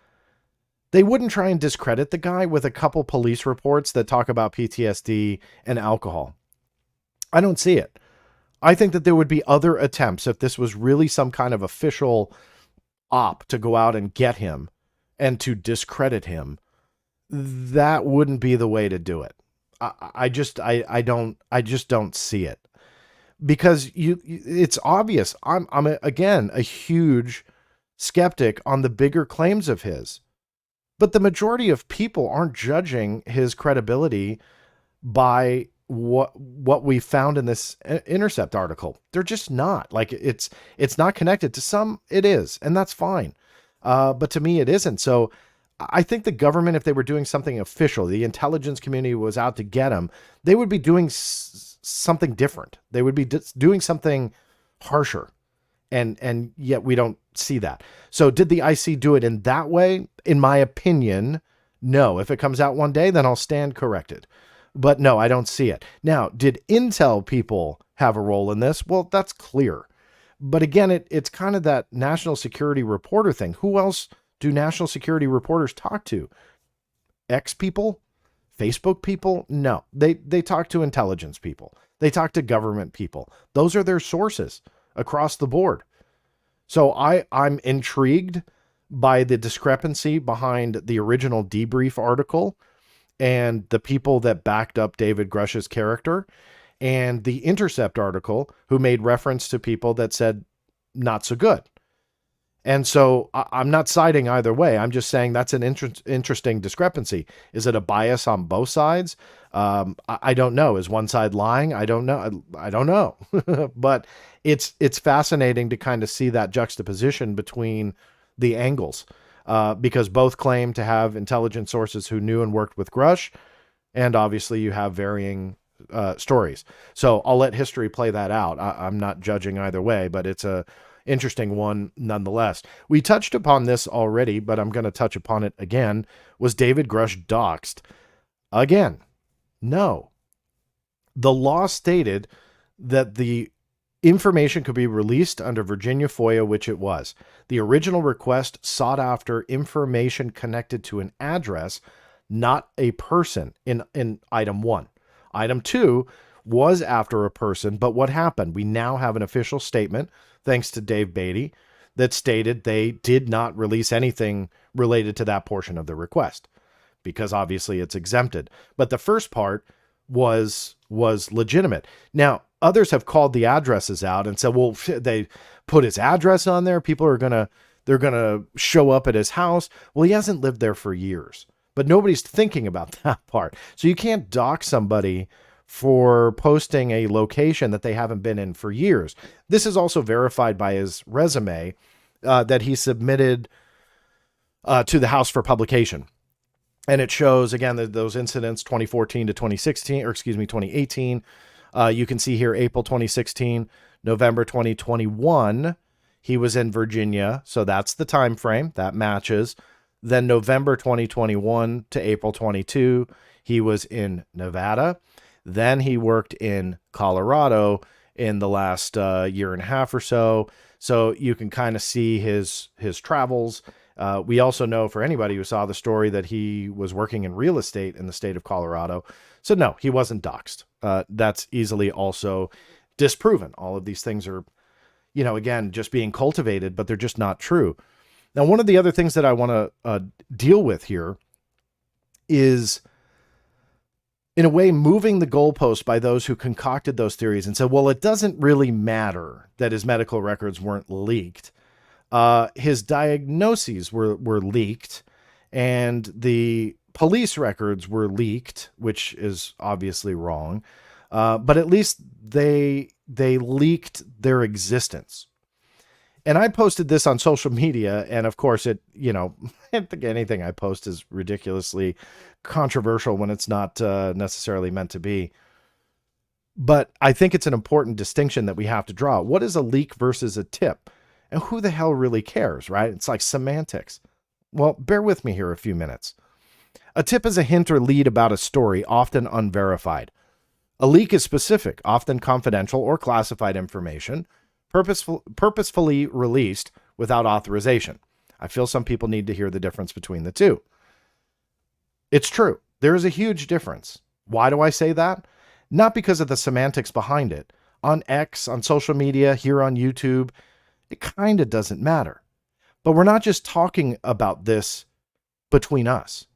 they wouldn't try and discredit the guy with a couple police reports that talk about PTSD and alcohol. I don't see it. I think that there would be other attempts if this was really some kind of official op to go out and get him and to discredit him. That wouldn't be the way to do it. I just don't see it, because it's obvious. I'm again a huge skeptic on the bigger claims of his. But the majority of people aren't judging his credibility by what we found in this Intercept article. They're just not. Like, it's not connected. To some, it is, and that's fine. But to me, it isn't. So I think the government, if they were doing something official, the intelligence community was out to get him, they would be doing something different. They would be doing something harsher. And yet we don't see that. So did the IC do it in that way? In my opinion, no. If it comes out one day, then I'll stand corrected. But no, I don't see it. Now, did Intel people have a role in this? Well, that's clear. But again, it's kind of that national security reporter thing. Who else do national security reporters talk to? X people? Facebook people? No. They talk to intelligence people. They talk to government people. Those are their sources across the board. So I'm intrigued by the discrepancy behind the original debrief article and the people that backed up David Grusch's character, and the Intercept article, who made reference to people that said not so good. And so I'm not siding either way. I'm just saying that's an interesting discrepancy. Is it a bias on both sides? I don't know. Is one side lying? I don't know. I don't know. But it's fascinating to kind of see that juxtaposition between the angles, because both claim to have intelligence sources who knew and worked with Grusch, and obviously you have varying stories. So I'll let history play that out. I'm not judging either way, but it's a interesting one nonetheless. We touched upon this already, but I'm going to touch upon it again. Was David Grusch doxxed? Again, no. The law stated that the information could be released under Virginia FOIA, which it was. The original request sought after information connected to an address, not a person, in item 1. Item 2 was after a person, but what happened? We now have an official statement, thanks to Dave Beatty, that stated they did not release anything related to that portion of the request, because obviously it's exempted. But the first part was legitimate. Now, others have called the addresses out and said, well, they put his address on there. People are they're going to show up at his house. Well, he hasn't lived there for years, but nobody's thinking about that part. So you can't dox somebody for posting a location that they haven't been in for years. This is also verified by his resume that he submitted to the House for publication. And it shows, again, those incidents, 2014 to 2016, or excuse me, 2018. You can see here, April 2016, November 2021, he was in Virginia. So that's the time frame that matches. Then November 2021 to April 22, he was in Nevada. Then he worked in Colorado in the last year and a half or so. So you can kind of see his travels. We also know, for anybody who saw the story, that he was working in real estate in the state of Colorado. So no, he wasn't doxxed. That's easily also disproven. All of these things are, again, just being cultivated, but they're just not true. Now, one of the other things that I want to deal with here is, in a way, moving the goalpost by those who concocted those theories and said, well, it doesn't really matter that his medical records weren't leaked. His diagnoses were leaked, and the police records were leaked, which is obviously wrong. But at least they leaked their existence. And I posted this on social media, and of course I think anything I post is ridiculously controversial when it's not necessarily meant to be. But I think it's an important distinction that we have to draw. What is a leak versus a tip? And who the hell really cares, right? It's like semantics. Well, bear with me here a few minutes. A tip is a hint or lead about a story, often unverified. A leak is specific, often confidential or classified information, purposefully released without authorization. I feel some people need to hear the difference between the two. It's true. There is a huge difference. Why do I say that? Not because of the semantics behind it. On X, on social media, here on YouTube, it kind of doesn't matter. But we're not just talking about this between us.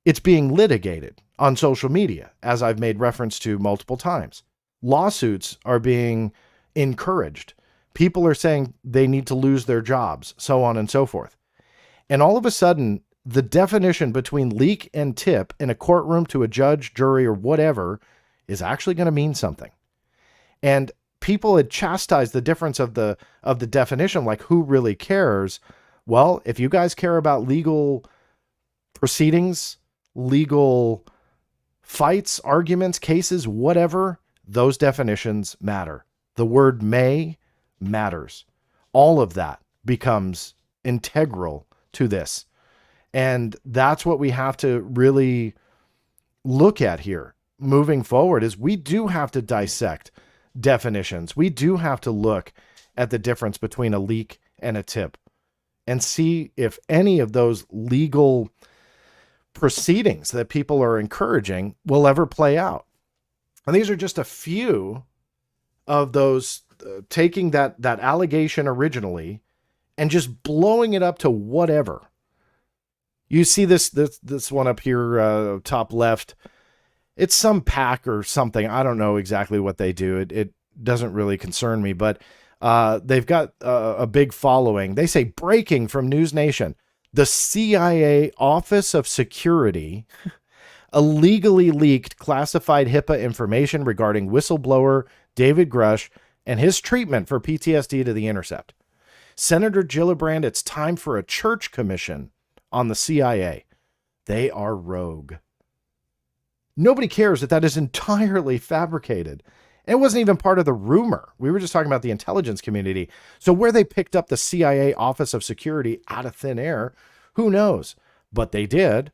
It's being litigated on social media, as I've made reference to multiple times. Lawsuits are being encouraged. People are saying they need to lose their jobs, so on and so forth. And all of a sudden, the definition between leak and tip in a courtroom to a judge, jury, or whatever is actually going to mean something. And people had chastised the difference of the definition, like who really cares? Well, if you guys care about legal proceedings, legal fights, arguments, cases, whatever, those definitions matter. The word may matters. All of that becomes integral to this. And that's what we have to really look at here moving forward, is we do have to dissect definitions. We do have to look at the difference between a leak and a tip and see if any of those legal proceedings that people are encouraging will ever play out. And these are just a few of those taking that allegation originally and just blowing it up to whatever. You see this one up here, top left. It's some PAC or something. I don't know exactly what they do. It doesn't really concern me, but they've got a big following. They say, breaking from News Nation, the CIA Office of Security illegally leaked classified HIPAA information regarding whistleblower David Grusch and his treatment for PTSD to the Intercept. Senator Gillibrand, it's time for a church commission on the CIA. They are rogue. Nobody cares that that is entirely fabricated. And it wasn't even part of the rumor. We were just talking about the intelligence community. So where they picked up the CIA Office of Security out of thin air, who knows? But they did.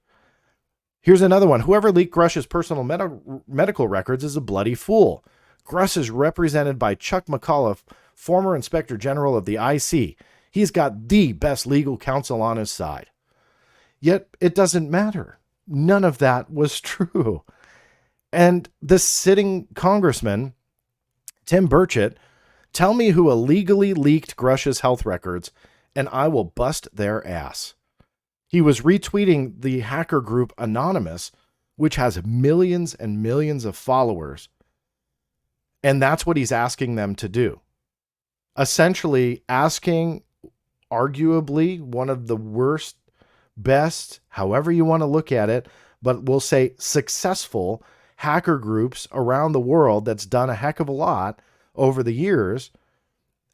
Here's another one. Whoever leaked Grusch's personal medical records is a bloody fool. Grusch is represented by Chuck McAuliffe, former Inspector General of the IC. He's got the best legal counsel on his side. Yet it doesn't matter. None of that was true. And the sitting congressman, Tim Burchett, tell me who illegally leaked Grusch's health records, and I will bust their ass. He was retweeting the hacker group Anonymous, which has millions and millions of followers. And that's what he's asking them to do. Essentially asking arguably one of the worst, best, however you want to look at it, but we'll say successful hacker groups around the world that's done a heck of a lot over the years,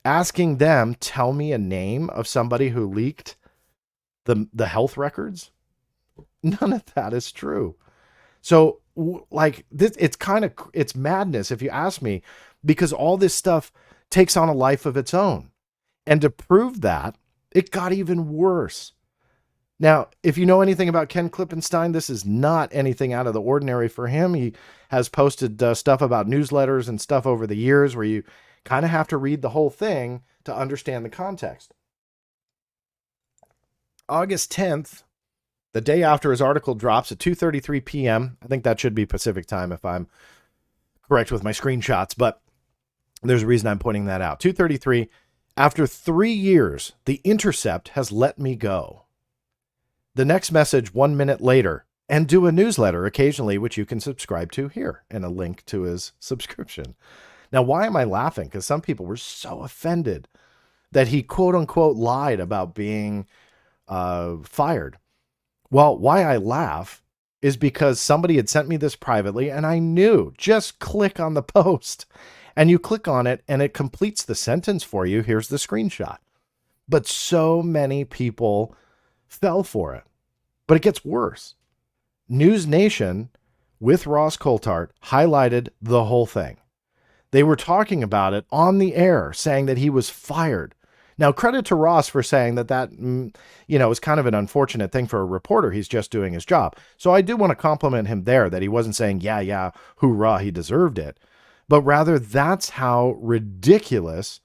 asking them, tell me a name of somebody who leaked the health records. None of that is true. So like this, it's madness if you ask me, because all this stuff takes on a life of its own. And to prove that, it got even worse. Now, if you know anything about Ken Klippenstein, this is not anything out of the ordinary for him. He has posted stuff about newsletters and stuff over the years where you kind of have to read the whole thing to understand the context. August 10th, the day after his article drops at 2:33 p.m. I think that should be Pacific time if I'm correct with my screenshots, but there's a reason I'm pointing that out. 2:33, after 3 years, the Intercept has let me go. The next message 1 minute later, and do a newsletter occasionally, which you can subscribe to here, and a link to his subscription. Now, why am I laughing? Because some people were so offended that he quote unquote lied about being fired. Well, why I laugh is because somebody had sent me this privately and I knew, just click on the post, and you click on it and it completes the sentence for you. Here's the screenshot. But so many people fell for it. But it gets worse. News Nation with Ross Coulthart highlighted the whole thing. They were talking about it on the air, saying that he was fired. Now, credit to Ross for saying that is kind of an unfortunate thing for a reporter. He's just doing his job. So I do want to compliment him there that he wasn't saying, yeah, hoorah, he deserved it. But rather, that's how ridiculous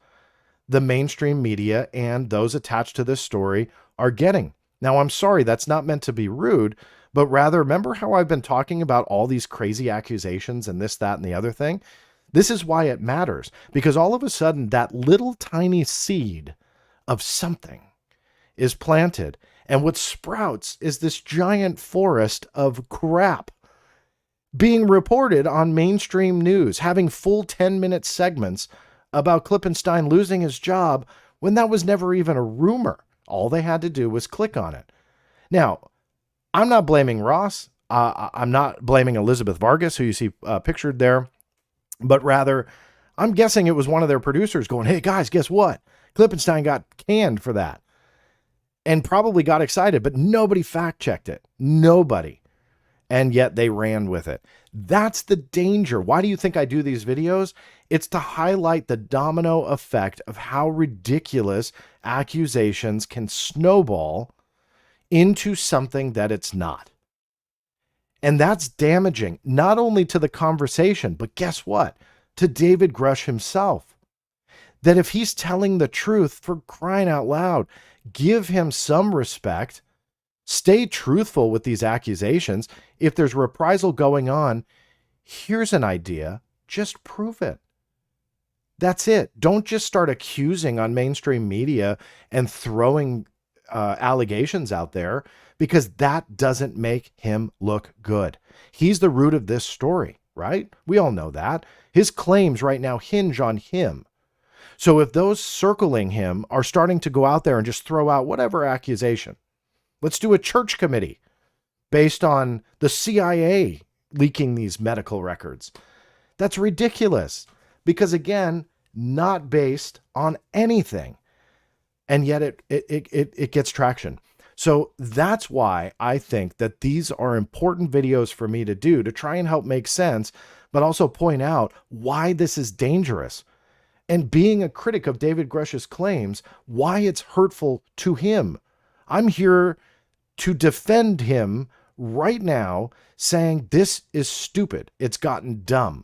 the mainstream media and those attached to this story are getting. Now, I'm sorry, that's not meant to be rude, but rather, remember how I've been talking about all these crazy accusations and this, that, and the other thing? This is why it matters, because all of a sudden, that little tiny seed of something is planted, and what sprouts is this giant forest of crap being reported on mainstream news, having full 10-minute segments about Klippenstein losing his job when that was never even a rumor. All they had to do was click on it. Now, I'm not blaming Ross. I'm not blaming Elizabeth Vargas, who you see pictured there, but rather, I'm guessing it was one of their producers going, hey guys, guess what? Klippenstein got canned for that, and probably got excited, but nobody fact-checked it. Nobody. And yet they ran with it. That's the danger. Why do you think I do these videos? It's to highlight the domino effect of how ridiculous accusations can snowball into something that it's not. And that's damaging, not only to the conversation, but guess what? To David Grusch himself. That if he's telling the truth, for crying out loud, give him some respect. Stay truthful with these accusations. If there's reprisal going on, here's an idea. Just prove it. That's it. Don't just start accusing on mainstream media and throwing allegations out there, because that doesn't make him look good. He's the root of this story, right? We all know that. His claims right now hinge on him. So if those circling him are starting to go out there and just throw out whatever accusation, let's do a church committee based on the CIA leaking these medical records. That's ridiculous, because again, not based on anything. and yet it gets traction. So that's why I think that these are important videos for me to do, to try and help make sense, but also point out why this is dangerous. And being a critic of David Grusch's claims, why it's hurtful to him. I'm here to defend him right now, saying this is stupid. It's gotten dumb.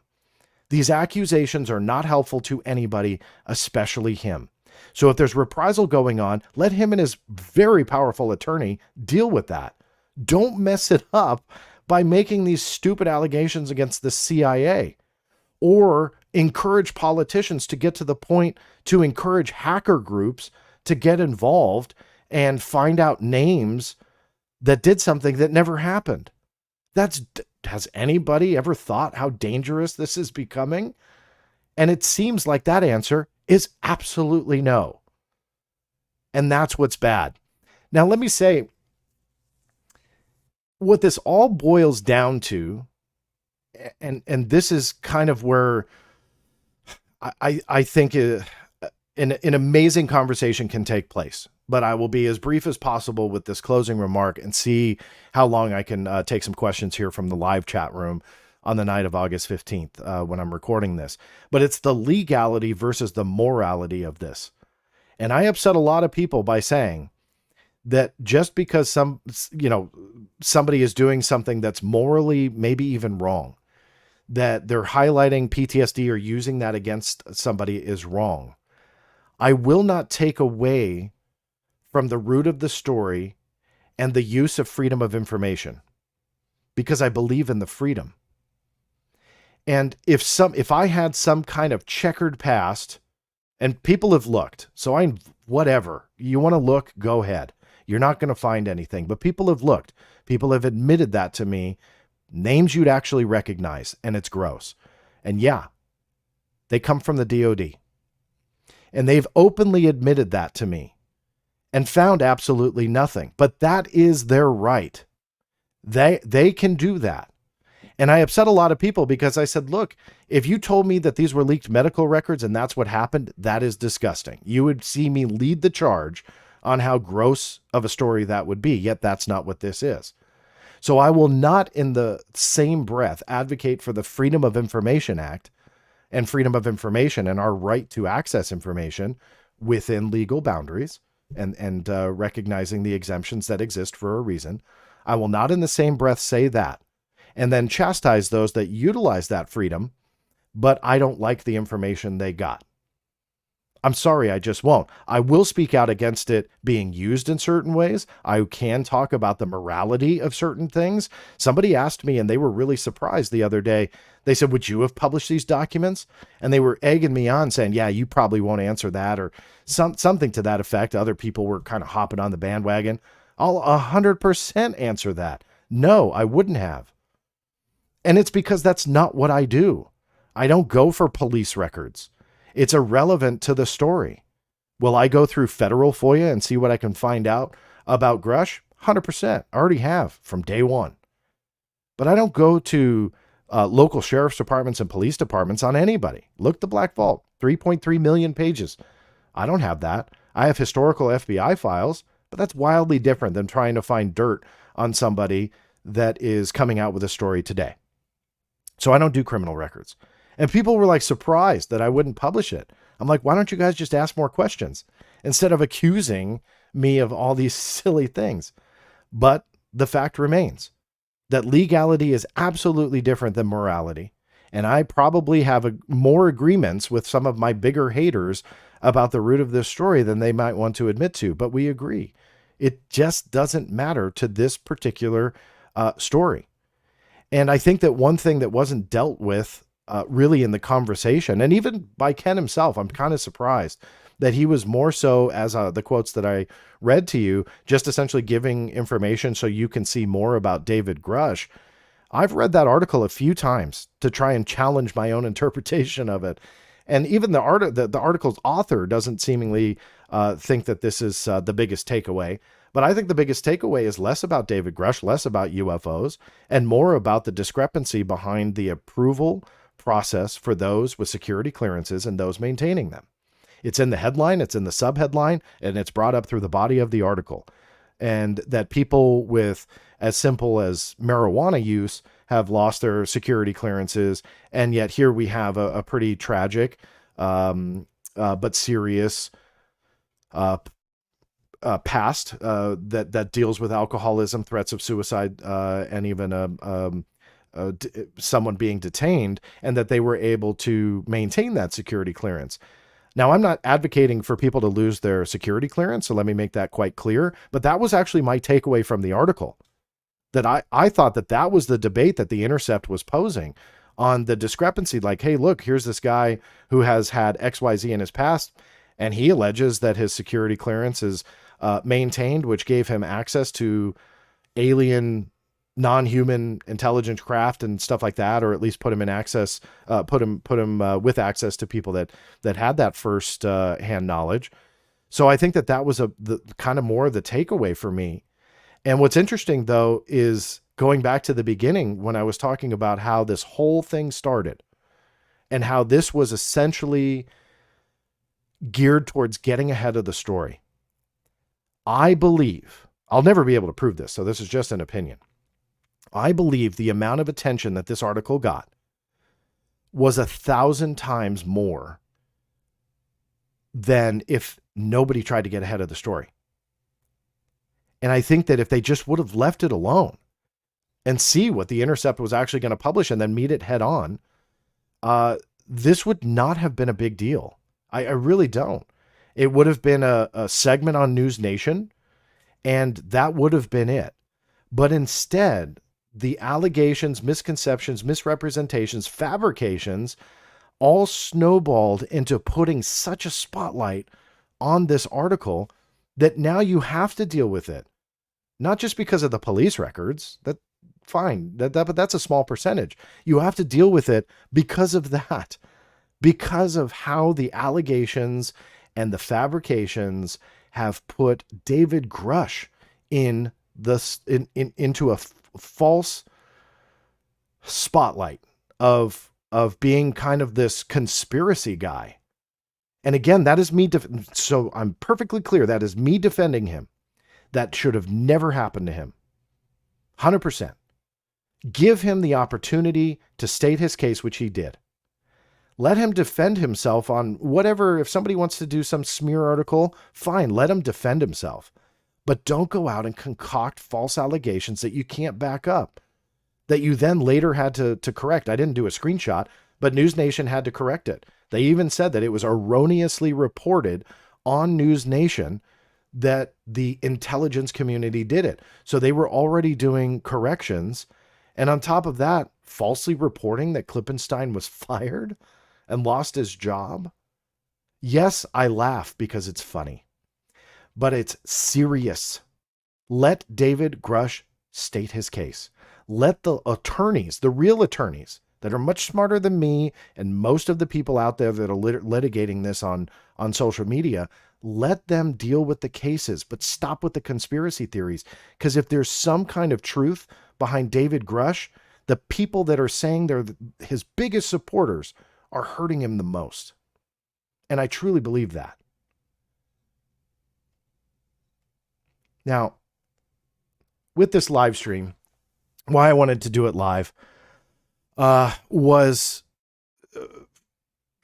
These accusations are not helpful to anybody, especially him. So if there's reprisal going on, let him and his very powerful attorney deal with that. Don't mess it up by making these stupid allegations against the CIA, or encourage politicians to get to the point to encourage hacker groups to get involved and find out names that did something that never happened. Has anybody ever thought how dangerous this is becoming? And it seems like that answer is absolutely no. And that's what's bad. Now, let me say, what this all boils down to, and this is kind of where I think an amazing conversation can take place. But I will be as brief as possible with this closing remark and see how long I can take some questions here from the live chat room on the night of August 15th when I'm recording this. But it's the legality versus the morality of this. And I upset a lot of people by saying that just because somebody is doing something that's morally maybe even wrong, that they're highlighting PTSD or using that against somebody is wrong. I will not take away from the root of the story and the use of freedom of information, because I believe in the freedom. And if I had some kind of checkered past, and people have looked, so whatever you want to look, go ahead. You're not going to find anything, but people have looked. People have admitted that to me, names you'd actually recognize, and it's gross. And yeah, they come from the DOD. And they've openly admitted that to me and found absolutely nothing. But that is their right. They can do that. And I upset a lot of people because I said, look, if you told me that these were leaked medical records and that's what happened, that is disgusting. You would see me lead the charge on how gross of a story that would be, yet that's not what this is. So I will not in the same breath advocate for the Freedom of Information Act and freedom of information and our right to access information within legal boundaries and recognizing the exemptions that exist for a reason. I will not in the same breath say that and then chastise those that utilize that freedom, but I don't like the information they got. I'm sorry, I just won't. I will speak out against it being used in certain ways. I can talk about the morality of certain things. Somebody asked me, and they were really surprised the other day. They said, would you have published these documents? And they were egging me on saying, yeah, you probably won't answer that, or something to that effect. Other people were kind of hopping on the bandwagon. I'll 100% answer that. No, I wouldn't have. And it's because that's not what I do. I don't go for police records. It's irrelevant to the story. Will I go through federal FOIA and see what I can find out about Grusch? 100%. I already have from day one. But I don't go to local sheriff's departments and police departments on anybody. Look, the Black Vault, 3.3 million pages. I don't have that. I have historical FBI files, but that's wildly different than trying to find dirt on somebody that is coming out with a story today. So I don't do criminal records. And people were like surprised that I wouldn't publish it. I'm like, why don't you guys just ask more questions instead of accusing me of all these silly things? But the fact remains that legality is absolutely different than morality. And I probably have more agreements with some of my bigger haters about the root of this story than they might want to admit to, but we agree. It just doesn't matter to this particular story. And I think that one thing that wasn't dealt with really in the conversation, and even by Ken himself, I'm kind of surprised that he was more so, as the quotes that I read to you, just essentially giving information so you can see more about David Grusch. I've read that article a few times to try and challenge my own interpretation of it. And even the article's author doesn't seemingly think that this is the biggest takeaway. But I think the biggest takeaway is less about David Grusch, less about UFOs, and more about the discrepancy behind the approval process for those with security clearances and those maintaining them. It's in the headline, it's in the subheadline, and it's brought up through the body of the article. And that people with as simple as marijuana use have lost their security clearances. And yet here we have a pretty tragic, but serious past that deals with alcoholism, threats of suicide, and even someone being detained, and that they were able to maintain that security clearance. Now, I'm not advocating for people to lose their security clearance, so let me make that quite clear. But that was actually my takeaway from the article, that I thought that was the debate that the Intercept was posing on the discrepancy. Like, hey, look, here's this guy who has had XYZ in his past, and he alleges that his security clearance is maintained, which gave him access to alien, non-human intelligence craft and stuff like that, or at least put him in access, put him with access to people that had that first hand knowledge. So I think that was the kind of more of the takeaway for me. And what's interesting though is going back to the beginning when I was talking about how this whole thing started and how this was essentially geared towards getting ahead of the story. I believe, I'll never be able to prove this, so this is just an opinion. I believe the amount of attention that this article got was 1,000 times more than if nobody tried to get ahead of the story. And I think that if they just would have left it alone and see what the Intercept was actually going to publish and then meet it head on, this would not have been a big deal. I really don't. It would have been a segment on News Nation, and that would have been it. But instead, the allegations, misconceptions, misrepresentations, fabrications all snowballed into putting such a spotlight on this article that now you have to deal with it. Not just because of the police records, but that's a small percentage. You have to deal with it because of that, because of how the allegations and the fabrications have put David Grusch into a false spotlight of being kind of this conspiracy guy. And again, that is me. So I'm perfectly clear. That is me defending him. That should have never happened to him. 100%. Give him the opportunity to state his case, which he did. Let him defend himself on whatever. If somebody wants to do some smear article, fine, let him defend himself. But don't go out and concoct false allegations that you can't back up, that you then later had to correct. I didn't do a screenshot, but News Nation had to correct it. They even said that it was erroneously reported on News Nation that the intelligence community did it. So they were already doing corrections. And on top of that, falsely reporting that Klippenstein was fired and lost his job. Yes, I laugh because it's funny, but it's serious. Let David Grusch state his case. Let the attorneys, the real attorneys that are much smarter than me and most of the people out there that are litigating this on social media, let them deal with the cases, but stop with the conspiracy theories. Because if there's some kind of truth behind David Grusch, the people that are saying they're his biggest supporters are hurting him the most. And I truly believe that. Now, with this live stream, why I wanted to do it live was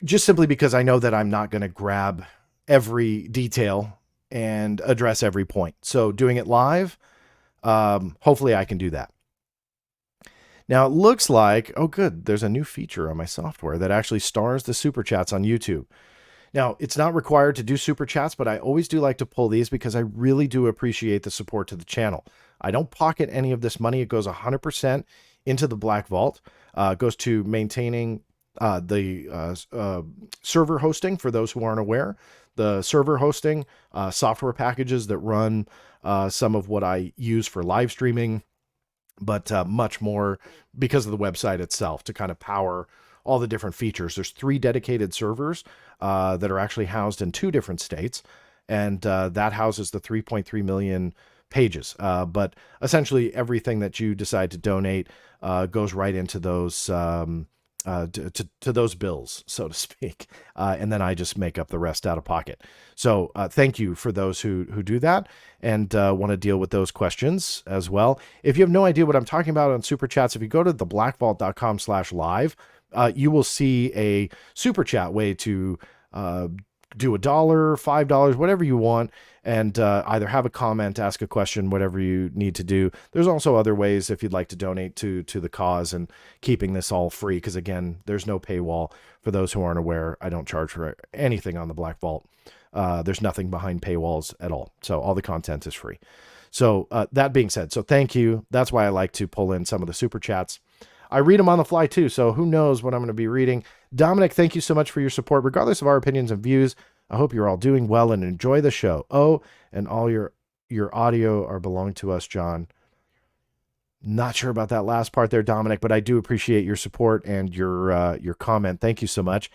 just simply because I know that I'm not going to grab every detail and address every point. So doing it live, hopefully I can do that. Now it looks like, oh good, there's a new feature on my software that actually stars the super chats on YouTube. Now it's not required to do super chats, but I always do like to pull these because I really do appreciate the support to the channel. I don't pocket any of this money. It goes 100% into the Black Vault. It goes to maintaining the server hosting for those who aren't aware. The server hosting, software packages that run some of what I use for live streaming, but much more because of the website itself to kind of power all the different features. There's 3 dedicated servers that are actually housed in 2 different states, and that houses the 3.3 million pages. But essentially everything that you decide to donate goes right into those to those bills, so to speak. And then I just make up the rest out of pocket. So thank you for those who do that and want to deal with those questions as well. If you have no idea what I'm talking about on Super Chats, if you go to theblackvault.com/live, you will see a Super Chat way to do $1, $5, whatever you want, and either have a comment, ask a question, whatever you need to do. There's also other ways if you'd like to donate to the cause and keeping this all free, because again, there's no paywall. For those who aren't aware, I don't charge for anything on the Black Vault. There's nothing behind paywalls at all. So all the content is free. So that being said, so thank you. That's why I like to pull in some of the Super Chats. I read them on the fly too, so who knows what I'm going to be reading. Dominic, thank you so much for your support. Regardless of our opinions and views, I hope you're all doing well and enjoy the show. Oh, and all your audio are belong to us, John. Not sure about that last part there, Dominic, but I do appreciate your support and your comment. Thank you so much.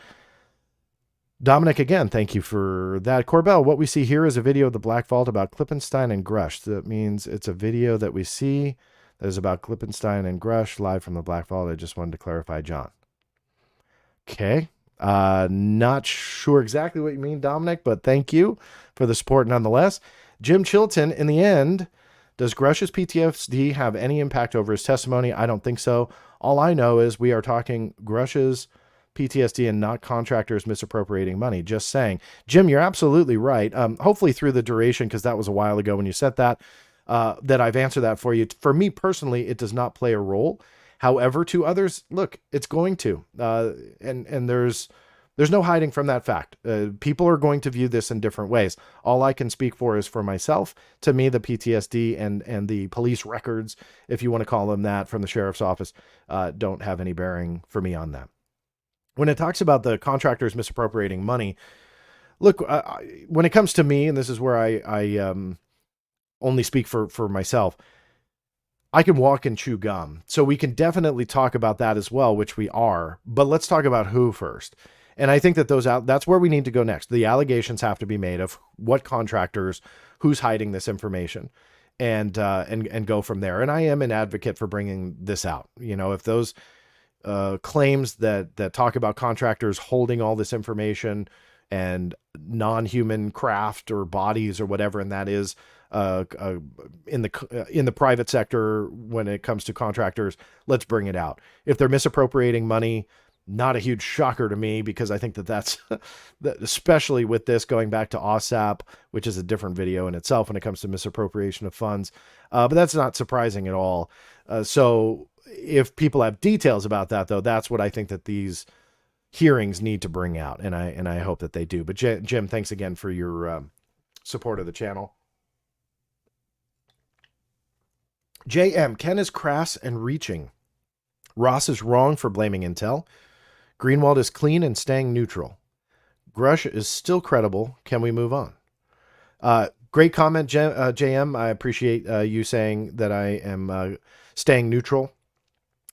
Dominic, again, thank you for that. Corbell, what we see here is a video of the Black Vault about Klippenstein and Grusch. That means it's a video that we see that is about Klippenstein and Grusch live from the Black Vault. I just wanted to clarify, John. Okay. Not sure exactly what you mean, Dominic, but thank you for the support nonetheless. Jim Chilton, in the end, does Grusch's PTSD have any impact over his testimony? I don't think so. All I know is we are talking Grusch's PTSD and not contractors misappropriating money. Just saying. Jim, you're absolutely right. Hopefully through the duration, because that was a while ago when you said that, that I've answered that for you. For me personally, it does not play a role. However, to others, look, it's going to, and there's no hiding from that fact. People are going to view this in different ways. All I can speak for is for myself. To me, the PTSD and the police records, if you want to call them that, from the sheriff's office, don't have any bearing for me on that. When it talks about the contractors misappropriating money, look, when it comes to me, and this is where I only speak for myself, I can walk and chew gum. So we can definitely talk about that as well, which we are. But let's talk about who first. And I think that that's where we need to go next. The allegations have to be made of what contractors, who's hiding this information, and go from there. And I am an advocate for bringing this out. You know, if those claims that talk about contractors holding all this information and non-human craft or bodies or whatever, and that is in the private sector when it comes to contractors, let's bring it out. If they're misappropriating money, not a huge shocker to me, because I think that's especially with this going back to OSAP, which is a different video in itself when it comes to misappropriation of funds. But that's not surprising at all. So if people have details about that, though, that's what I think that these hearings need to bring out. And I hope that they do. But Jim, thanks again for your support of the channel. JM, Ken is crass and reaching. Ross is wrong for blaming Intel. Greenwald is clean and staying neutral. Grusch is still credible. Can we move on? Great comment, JM. I appreciate you saying that I am staying neutral.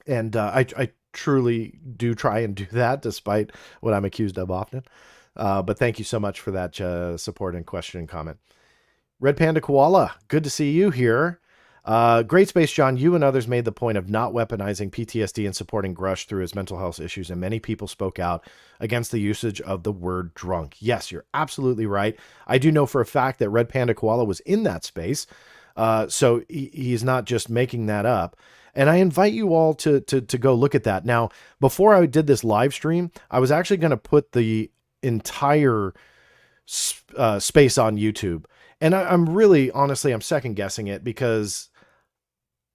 And I truly do try and do that, despite what I'm accused of often. But thank you so much for that support and question and comment. Red Panda Koala, good to see you here. Great Space John, you and others made the point of not weaponizing PTSD and supporting Grusch through his mental health issues, and many people spoke out against the usage of the word drunk. Yes, you're absolutely right. I do know for a fact that Red Panda Koala was in that space, so he's not just making that up. And I invite you all to go look at that. Now, before I did this live stream, I was actually going to put the entire space on YouTube. And I'm really, honestly, I'm second guessing it because,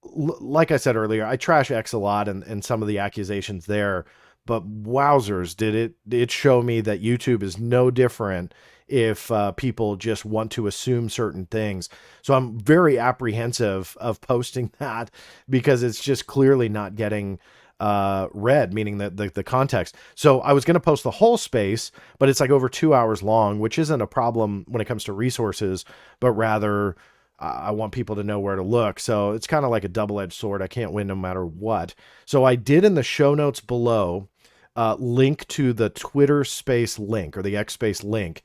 like I said earlier, I trash X a lot and some of the accusations there, but wowzers, did it show me that YouTube is no different if people just want to assume certain things. So I'm very apprehensive of posting that because it's just clearly not getting read, meaning that the context. So I was going to post the whole space, but it's like over 2 hours long, which isn't a problem when it comes to resources, but rather I want people to know where to look. So it's kind of like a double-edged sword. I can't win no matter what. So I did in the show notes below link to the Twitter space link or the X space link.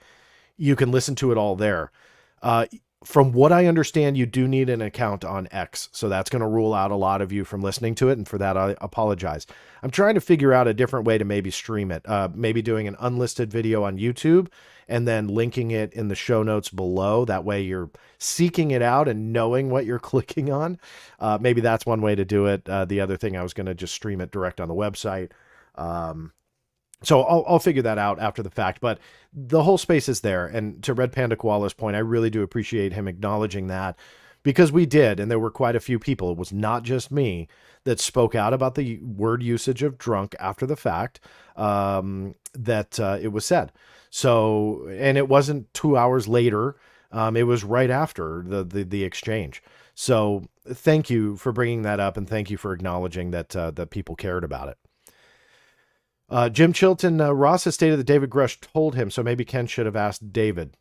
You can listen to it all there. From what I understand, you do need an account on X. So that's going to rule out a lot of you from listening to it. And for that, I apologize. I'm trying to figure out a different way to maybe stream it. Maybe doing an unlisted video on YouTube and then linking it in the show notes below. That way you're seeking it out and knowing what you're clicking on. Maybe that's one way to do it. The other thing, I was going to just stream it direct on the website. So I'll figure that out after the fact, but the whole space is there. And to Red Panda Koala's point, I really do appreciate him acknowledging that, because we did. And there were quite a few people. It was not just me that spoke out about the word usage of drunk after the fact, that it was said. So, and it wasn't 2 hours later. It was right after the exchange. So thank you for bringing that up. And thank you for acknowledging that, that people cared about it. Jim Chilton, Ross has stated that David Grusch told him, so maybe Ken should have asked David.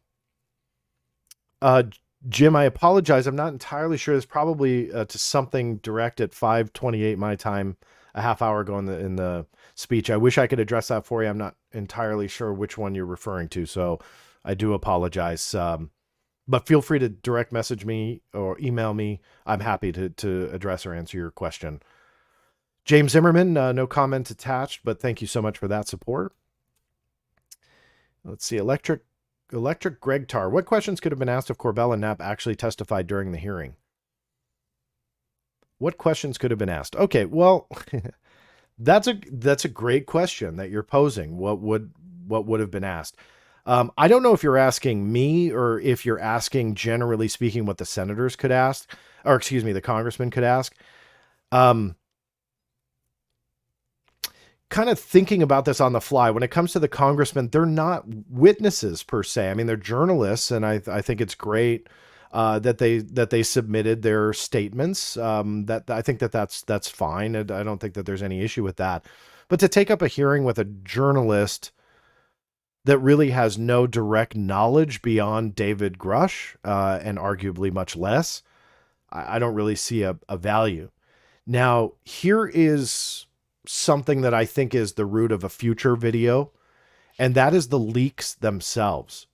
Jim, I apologize. I'm not entirely sure. It's probably to something direct at 5:28 my time, a half hour ago in the speech. I wish I could address that for you. I'm not entirely sure which one you're referring to, so I do apologize. But feel free to direct message me or email me. I'm happy to address or answer your question. James Zimmerman, no comment attached, but thank you so much for that support. Let's see. Electric Greg Tar. What questions could have been asked if Corbell and Knapp actually testified during the hearing? What questions could have been asked? Okay, well, that's a great question that you're posing. What would have been asked? I don't know if you're asking me or if you're asking, generally speaking, what the senators could ask, or excuse me, the congressman could ask. Kind of thinking about this on the fly, when it comes to the congressmen, they're not witnesses per se. I mean, they're journalists, and I think it's great that they submitted their statements. That I think that's fine. And I don't think that there's any issue with that. But to take up a hearing with a journalist that really has no direct knowledge beyond David Grusch, and arguably much less, I don't really see a value. Now, here is something that I think is the root of a future video, and that is the leaks themselves.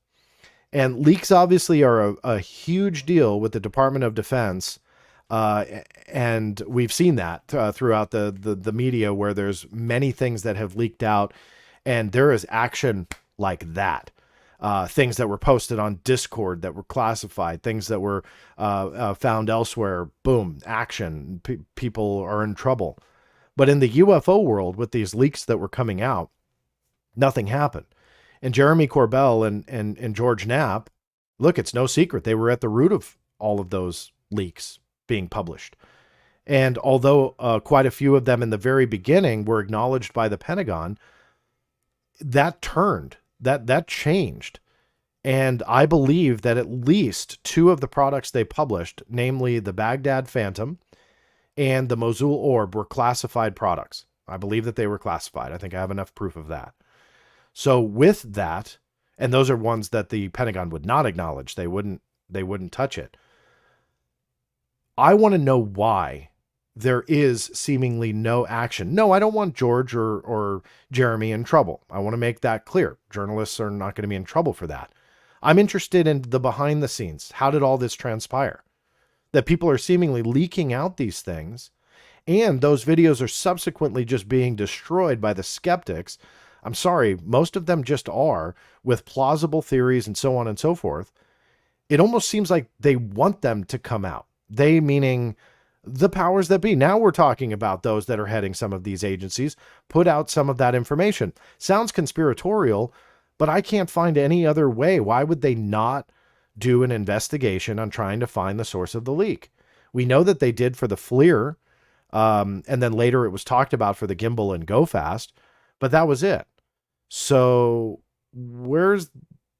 And leaks obviously are a huge deal with the Department of Defense, and we've seen that throughout the media, where there's many things that have leaked out, and there is action like that. Things that were posted on Discord that were classified, things that were found elsewhere, boom, action. People are in trouble. But in the UFO world, with these leaks that were coming out, nothing happened. And Jeremy Corbell and George Knapp, look, it's no secret. They were at the root of all of those leaks being published. And although quite a few of them in the very beginning were acknowledged by the Pentagon, that turned, that changed. And I believe that at least two of the products they published, namely the Baghdad Phantom and the Mosul Orb, were classified products. I believe that they were classified. I think I have enough proof of that. So with that, and those are ones that the Pentagon would not acknowledge. They wouldn't touch it. I want to know why there is seemingly no action. No, I don't want George or Jeremy in trouble. I want to make that clear. Journalists are not going to be in trouble for that. I'm interested in the behind the scenes. How did all this transpire? That people are seemingly leaking out these things, and those videos are subsequently just being destroyed by the skeptics. I'm sorry, most of them just are, with plausible theories and so on and so forth. It almost seems like they want them to come out. They meaning the powers that be. Now we're talking about those that are heading some of these agencies, put out some of that information. Sounds conspiratorial, but I can't find any other way. Why would they not do an investigation on trying to find the source of the leak? We know that they did for the FLIR, and then later it was talked about for the gimbal and Go Fast, but that was it. So where's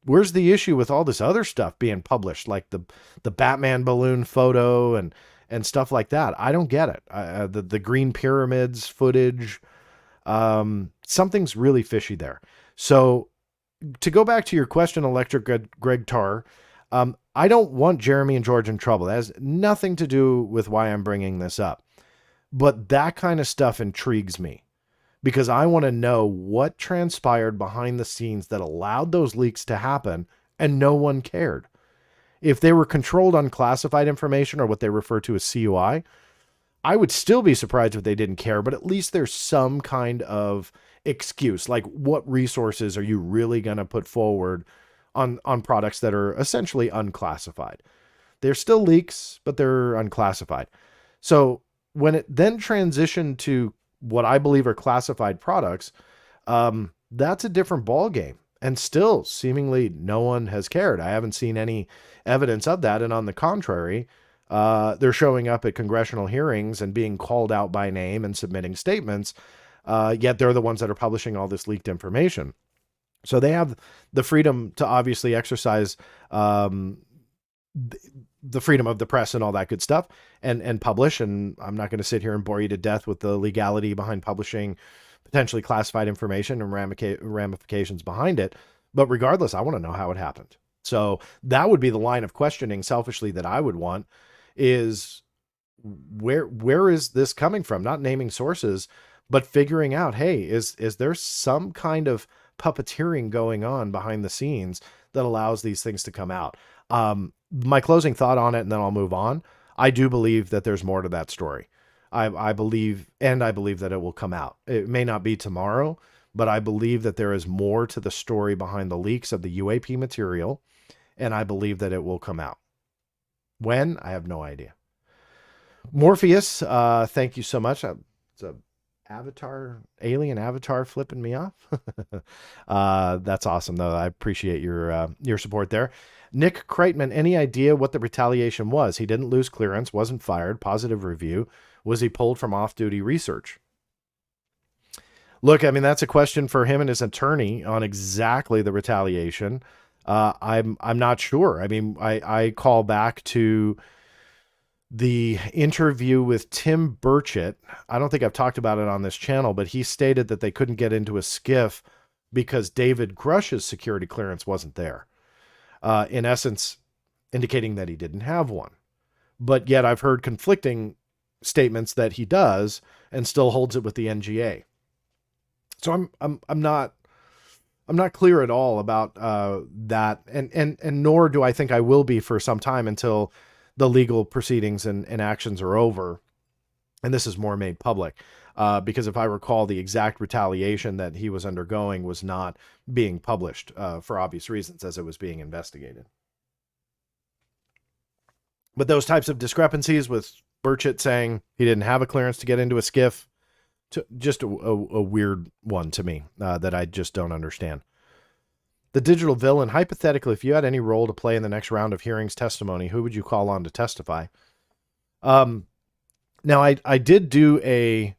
the issue with all this other stuff being published, like the Batman balloon photo and stuff like that? I don't get it. The green pyramids footage, something's really fishy there. So to go back to your question, Electric Greg Tar, I don't want Jeremy and George in trouble. That has nothing to do with why I'm bringing this up. But that kind of stuff intrigues me, because I want to know what transpired behind the scenes that allowed those leaks to happen and no one cared. If they were controlled unclassified information, or what they refer to as CUI, I would still be surprised if they didn't care, but at least there's some kind of excuse. Like, what resources are you really going to put forward on products that are essentially unclassified? They're still leaks, but they're unclassified. So when it then transitioned to what I believe are classified products, that's a different ballgame. And still, seemingly, no one has cared. I haven't seen any evidence of that. And on the contrary, they're showing up at congressional hearings and being called out by name and submitting statements. Yet they're the ones that are publishing all this leaked information. So they have the freedom to obviously exercise the freedom of the press and all that good stuff, and publish. And I'm not going to sit here and bore you to death with the legality behind publishing potentially classified information and ramifications behind it. But regardless, I want to know how it happened. So that would be the line of questioning, selfishly, that I would want, is where is this coming from? Not naming sources, but figuring out, hey, is there some kind of puppeteering going on behind the scenes that allows these things to come out? My closing thought on it, and then I'll move on. I do believe that there's more to that story. I believe that it will come out. It may not be tomorrow, but I believe that there is more to the story behind the leaks of the UAP material, and I believe that it will come out. When? I have no idea. Morpheus, thank you so much. It's a alien avatar flipping me off. That's awesome, though. I appreciate your support there. Nick Kreitman, any idea what the retaliation was? He didn't lose clearance, wasn't fired, positive review. Was he pulled from off-duty research? Look, I mean, that's a question for him and his attorney on exactly the retaliation. I'm not sure. I mean, I call back to the interview with Tim Burchett. I don't think I've talked about it on this channel, but he stated that they couldn't get into a skiff because David Grusch's security clearance wasn't there. In essence, indicating that he didn't have one. But yet I've heard conflicting statements that he does and still holds it with the NGA. So I'm not clear at all about that, and nor do I think I will be for some time until the legal proceedings and actions are over, and this is more made public. Because if I recall, the exact retaliation that he was undergoing was not being published for obvious reasons, as it was being investigated. But those types of discrepancies, with Burchett saying he didn't have a clearance to get into a skiff, just a weird one to me that I just don't understand. The digital villain, hypothetically, if you had any role to play in the next round of hearings testimony, who would you call on to testify? Now, I did do let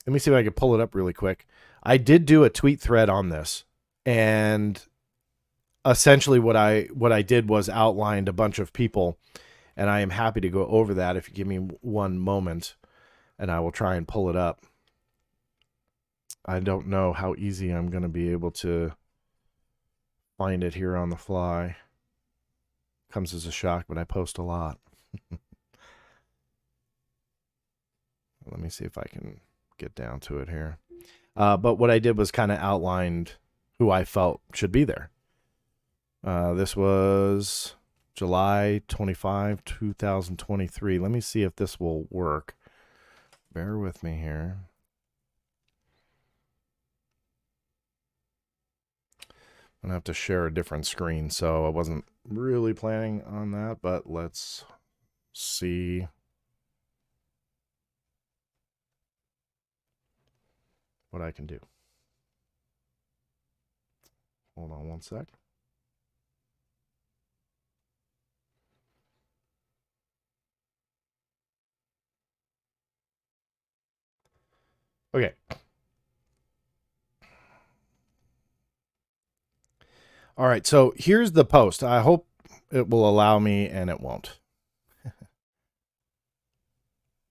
me see if I can pull it up really quick. I did do a tweet thread on this, and essentially what I did was outlined a bunch of people, and I am happy to go over that if you give me one moment, and I will try and pull it up. I don't know how easy I'm going to be able to find it here on the fly. Comes as a shock, but I post a lot. Let me see if I can get down to it here. But what I did was kind of outlined who I felt should be there. This was July 25, 2023. Let me see if this will work. Bear with me here. I'm going to have to share a different screen, so I wasn't really planning on that, but let's see. What I can do. Hold on one sec. Okay. All right, so here's the post. I hope it will allow me, and it won't.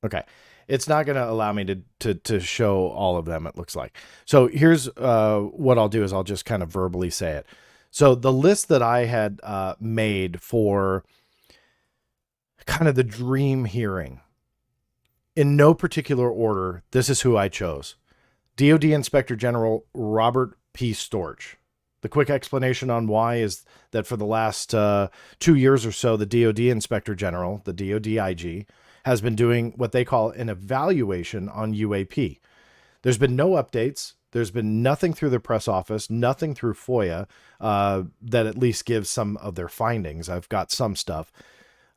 Okay. It's not going to allow me to show all of them, it looks like. So here's what I'll do is I'll just kind of verbally say it. So the list that I had made for kind of the dream hearing, in no particular order, this is who I chose. DOD Inspector General Robert P. Storch. The quick explanation on why is that for the last 2 years or so, the DoD Inspector General, the DoD IG, has been doing what they call an evaluation on UAP. There's been no updates. There's been nothing through the press office, nothing through FOIA that at least gives some of their findings. I've got some stuff.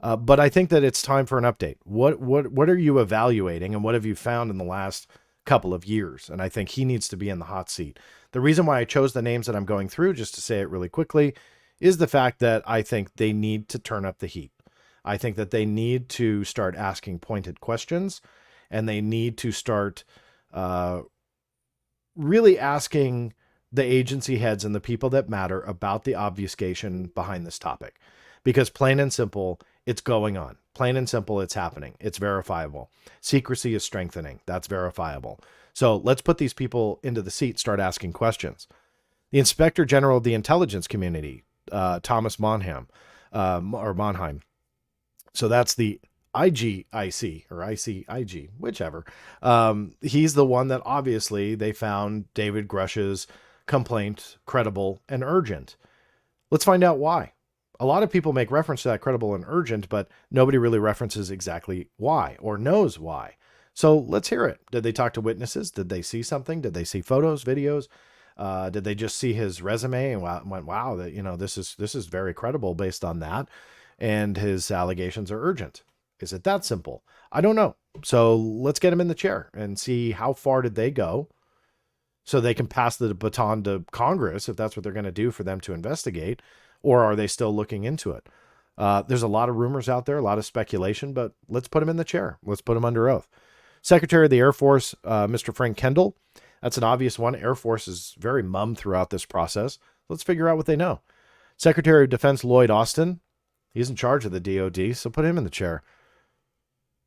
But I think that it's time for an update. What are you evaluating, and what have you found in the last couple of years? And I think he needs to be in the hot seat. The reason why I chose the names that I'm going through, just to say it really quickly, is the fact that I think they need to turn up the heat. I think that they need to start asking pointed questions, and they need to start really asking the agency heads and the people that matter about the obfuscation behind this topic. Because plain and simple, it's going on. Plain and simple, it's happening. It's verifiable. Secrecy is strengthening. That's verifiable. So let's put these people into the seat, start asking questions. The Inspector General of the Intelligence Community, Thomas Monheim, so that's the IGIC or ICIG, whichever. He's the one that obviously they found David Grusch's complaint credible and urgent. Let's find out why. A lot of people make reference to that credible and urgent, but nobody really references exactly why or knows why. So let's hear it. Did they talk to witnesses? Did they see something? Did they see photos, videos? Did they just see his resume and went, wow, that, this is very credible based on that. And his allegations are urgent. Is it that simple? I don't know. So let's get him in the chair and see how far did they go so they can pass the baton to Congress if that's what they're going to do for them to investigate, or are they still looking into it? There's a lot of rumors out there, a lot of speculation, but let's put him in the chair. Let's put him under oath. Secretary of the Air Force, Mr. Frank Kendall. That's an obvious one. Air Force is very mum throughout this process. Let's figure out what they know. Secretary of Defense Lloyd Austin. He's in charge of the DoD, so put him in the chair.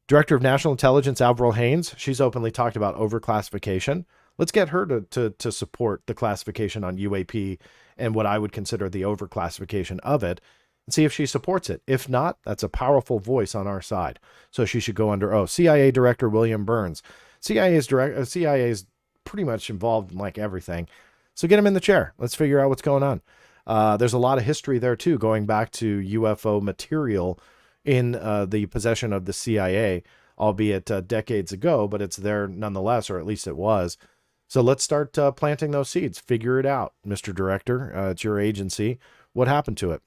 Director of National Intelligence, Avril Haines. She's openly talked about overclassification. Let's get her to support the classification on UAP and what I would consider the overclassification of it, and see if she supports it. If not, that's a powerful voice on our side. So she should go under oath. CIA Director William Burns. CIA is pretty much involved in like everything. So get him in the chair. Let's figure out what's going on. There's a lot of history there too, going back to UFO material in the possession of the CIA, albeit decades ago, but it's there nonetheless, or at least it was. So let's start planting those seeds. Figure it out, Mr. Director. It's your agency. What happened to it?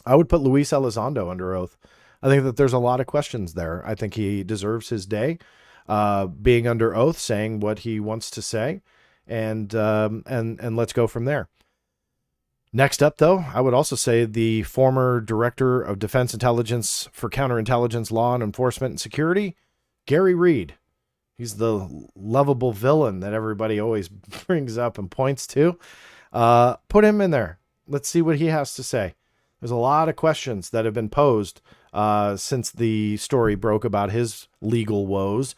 I would put Luis Elizondo under oath. I think that there's a lot of questions there. I think he deserves his day, being under oath, saying what he wants to say, and let's go from there. Next up, though, I would also say the former Director of Defense Intelligence for Counterintelligence, Law and Enforcement and Security, Gary Reed. He's the lovable villain that everybody always brings up and points to. Put him in there. Let's see what he has to say. There's a lot of questions that have been posed since the story broke about his legal woes.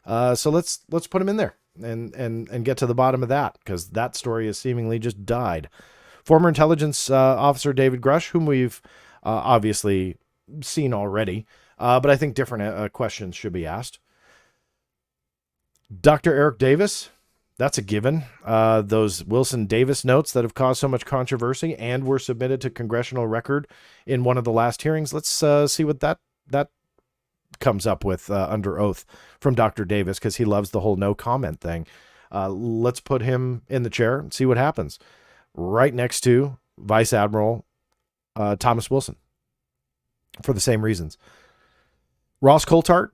So let's put him in there and get to the bottom of that, because that story has seemingly just died. Former intelligence officer David Grusch, whom we've obviously seen already, but I think different questions should be asked. Dr. Eric Davis, that's a given. Those Wilson Davis notes that have caused so much controversy and were submitted to congressional record in one of the last hearings. Let's see what that comes up with under oath from Dr. Davis, because he loves the whole no comment thing. Let's put him in the chair and see what happens. Right next to Vice Admiral Thomas Wilson for the same reasons. Ross Coulthart,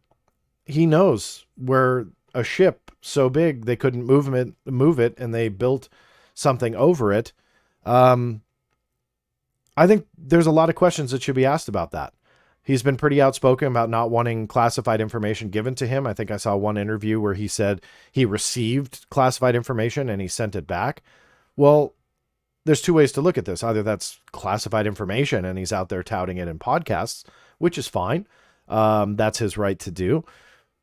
he knows where a ship so big they couldn't move it, and they built something over it. I think there's a lot of questions that should be asked about that. He's been pretty outspoken about not wanting classified information given to him. I think I saw one interview where he said he received classified information and he sent it back. Well, there's two ways to look at this. Either that's classified information and he's out there touting it in podcasts, which is fine. That's his right to do.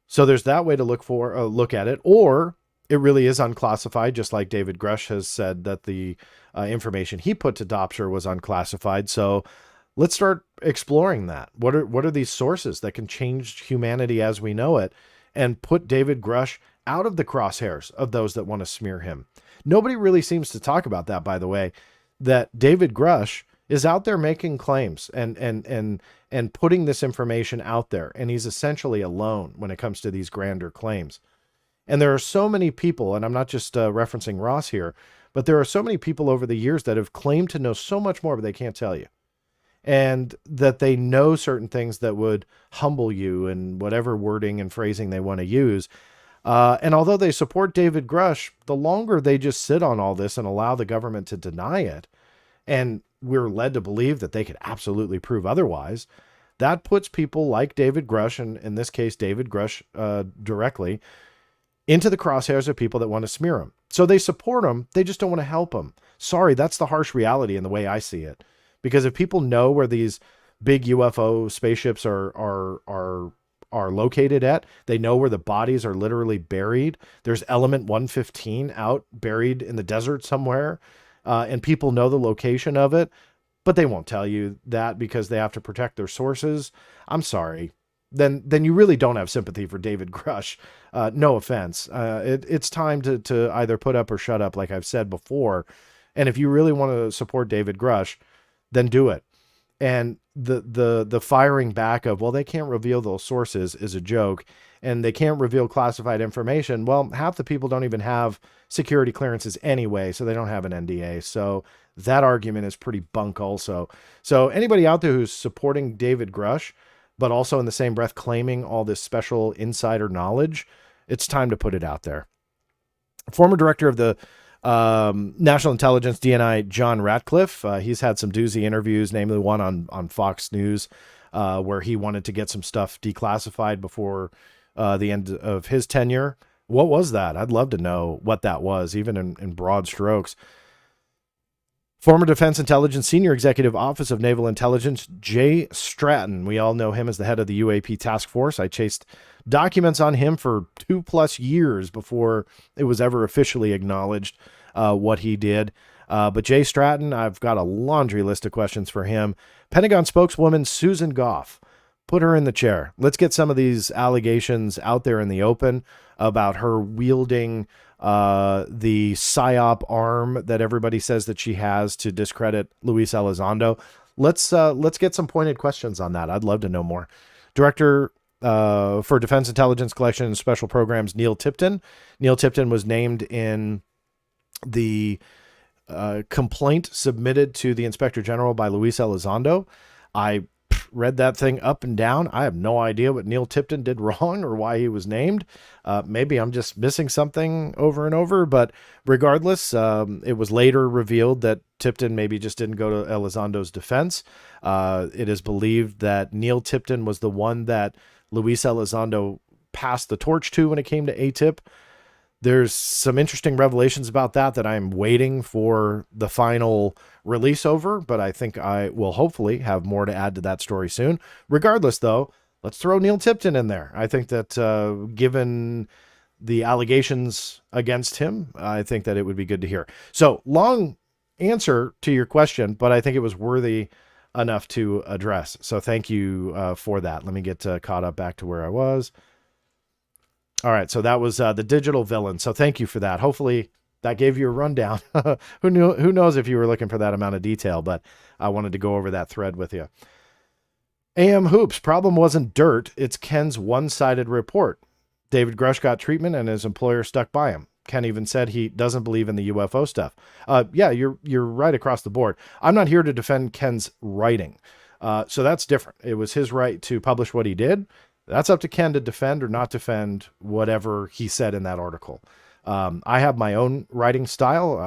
So there's that way to look at it, or it really is unclassified, just like David Grusch has said that the information he put to Dopsher was unclassified. So let's start exploring that. What are these sources that can change humanity as we know it, and put David Grusch out of the crosshairs of those that want to smear him. Nobody really seems to talk about that, by the way, that David Grusch is out there making claims and putting this information out there. And he's essentially alone when it comes to these grander claims. And there are so many people, and I'm not just referencing Ross here, but there are so many people over the years that have claimed to know so much more, but they can't tell you. And that they know certain things that would humble you in whatever wording and phrasing they want to use. And although they support David Grusch, the longer they just sit on all this and allow the government to deny it, and we're led to believe that they could absolutely prove otherwise, that puts people like David Grusch, and in this case, David Grusch directly, into the crosshairs of people that want to smear him. So they support him. They just don't want to help him. Sorry, that's the harsh reality in the way I see it. Because if people know where these big UFO spaceships are located at, they know where the bodies are literally buried. There's element 115 out buried in the desert somewhere, and people know the location of it, but they won't tell you that because they have to protect their sources. I'm sorry. Then you really don't have sympathy for David Grusch. No offense. It's time to either put up or shut up, like I've said before. And if you really want to support David Grusch, then do it. And the firing back of, well, they can't reveal those sources is a joke, and they can't reveal classified information. Well, half the people don't even have security clearances anyway, so they don't have an NDA. So that argument is pretty bunk also. So anybody out there who's supporting David Grusch, but also in the same breath claiming all this special insider knowledge, it's time to put it out there. Former director of the National Intelligence, DNI, John Ratcliffe. He's had some doozy interviews, namely one on Fox News, where he wanted to get some stuff declassified before the end of his tenure. What was that? I'd love to know what that was, even in broad strokes. Former Defense Intelligence Senior Executive Office of Naval Intelligence, Jay Stratton. We all know him as the head of the UAP Task Force. I chased documents on him for 2+ years before it was ever officially acknowledged what he did. But Jay Stratton, I've got a laundry list of questions for him. Pentagon spokeswoman Susan Goff. Put her in the chair. Let's get some of these allegations out there in the open about her wielding the PSYOP arm that everybody says that she has to discredit Luis Elizondo. Let's get some pointed questions on that. I'd love to know more. Director for Defense Intelligence Collection and Special Programs, Neil Tipton. Neil Tipton was named in the complaint submitted to the Inspector General by Luis Elizondo. I read that thing up and down. I have no idea what Neil Tipton did wrong or why he was named. Maybe I'm just missing something over and over, but regardless, it was later revealed that Tipton maybe just didn't go to Elizondo's defense. It is believed that Neil Tipton was the one that Luis Elizondo passed the torch to when it came to ATIP. There's some interesting revelations about that I'm waiting for the final release over, but I think I will hopefully have more to add to that story soon. Regardless, though, let's throw Neil Tipton in there. I think that given the allegations against him, I think that it would be good to hear. So, long answer to your question, but I think it was worthy enough to address. So thank you for that. Let me get caught up back to where I was. All right, so that was the digital villain. So thank you for that. Hopefully that gave you a rundown. Who knows if you were looking for that amount of detail, but I wanted to go over that thread with you. AM Hoops, problem wasn't dirt. It's Ken's one-sided report. David Grusch got treatment and his employer stuck by him. Ken even said he doesn't believe in the UFO stuff. Yeah, you're right across the board. I'm not here to defend Ken's writing. So that's different. It was his right to publish what he did. That's up to Ken to defend or not defend whatever he said in that article. I have my own writing style.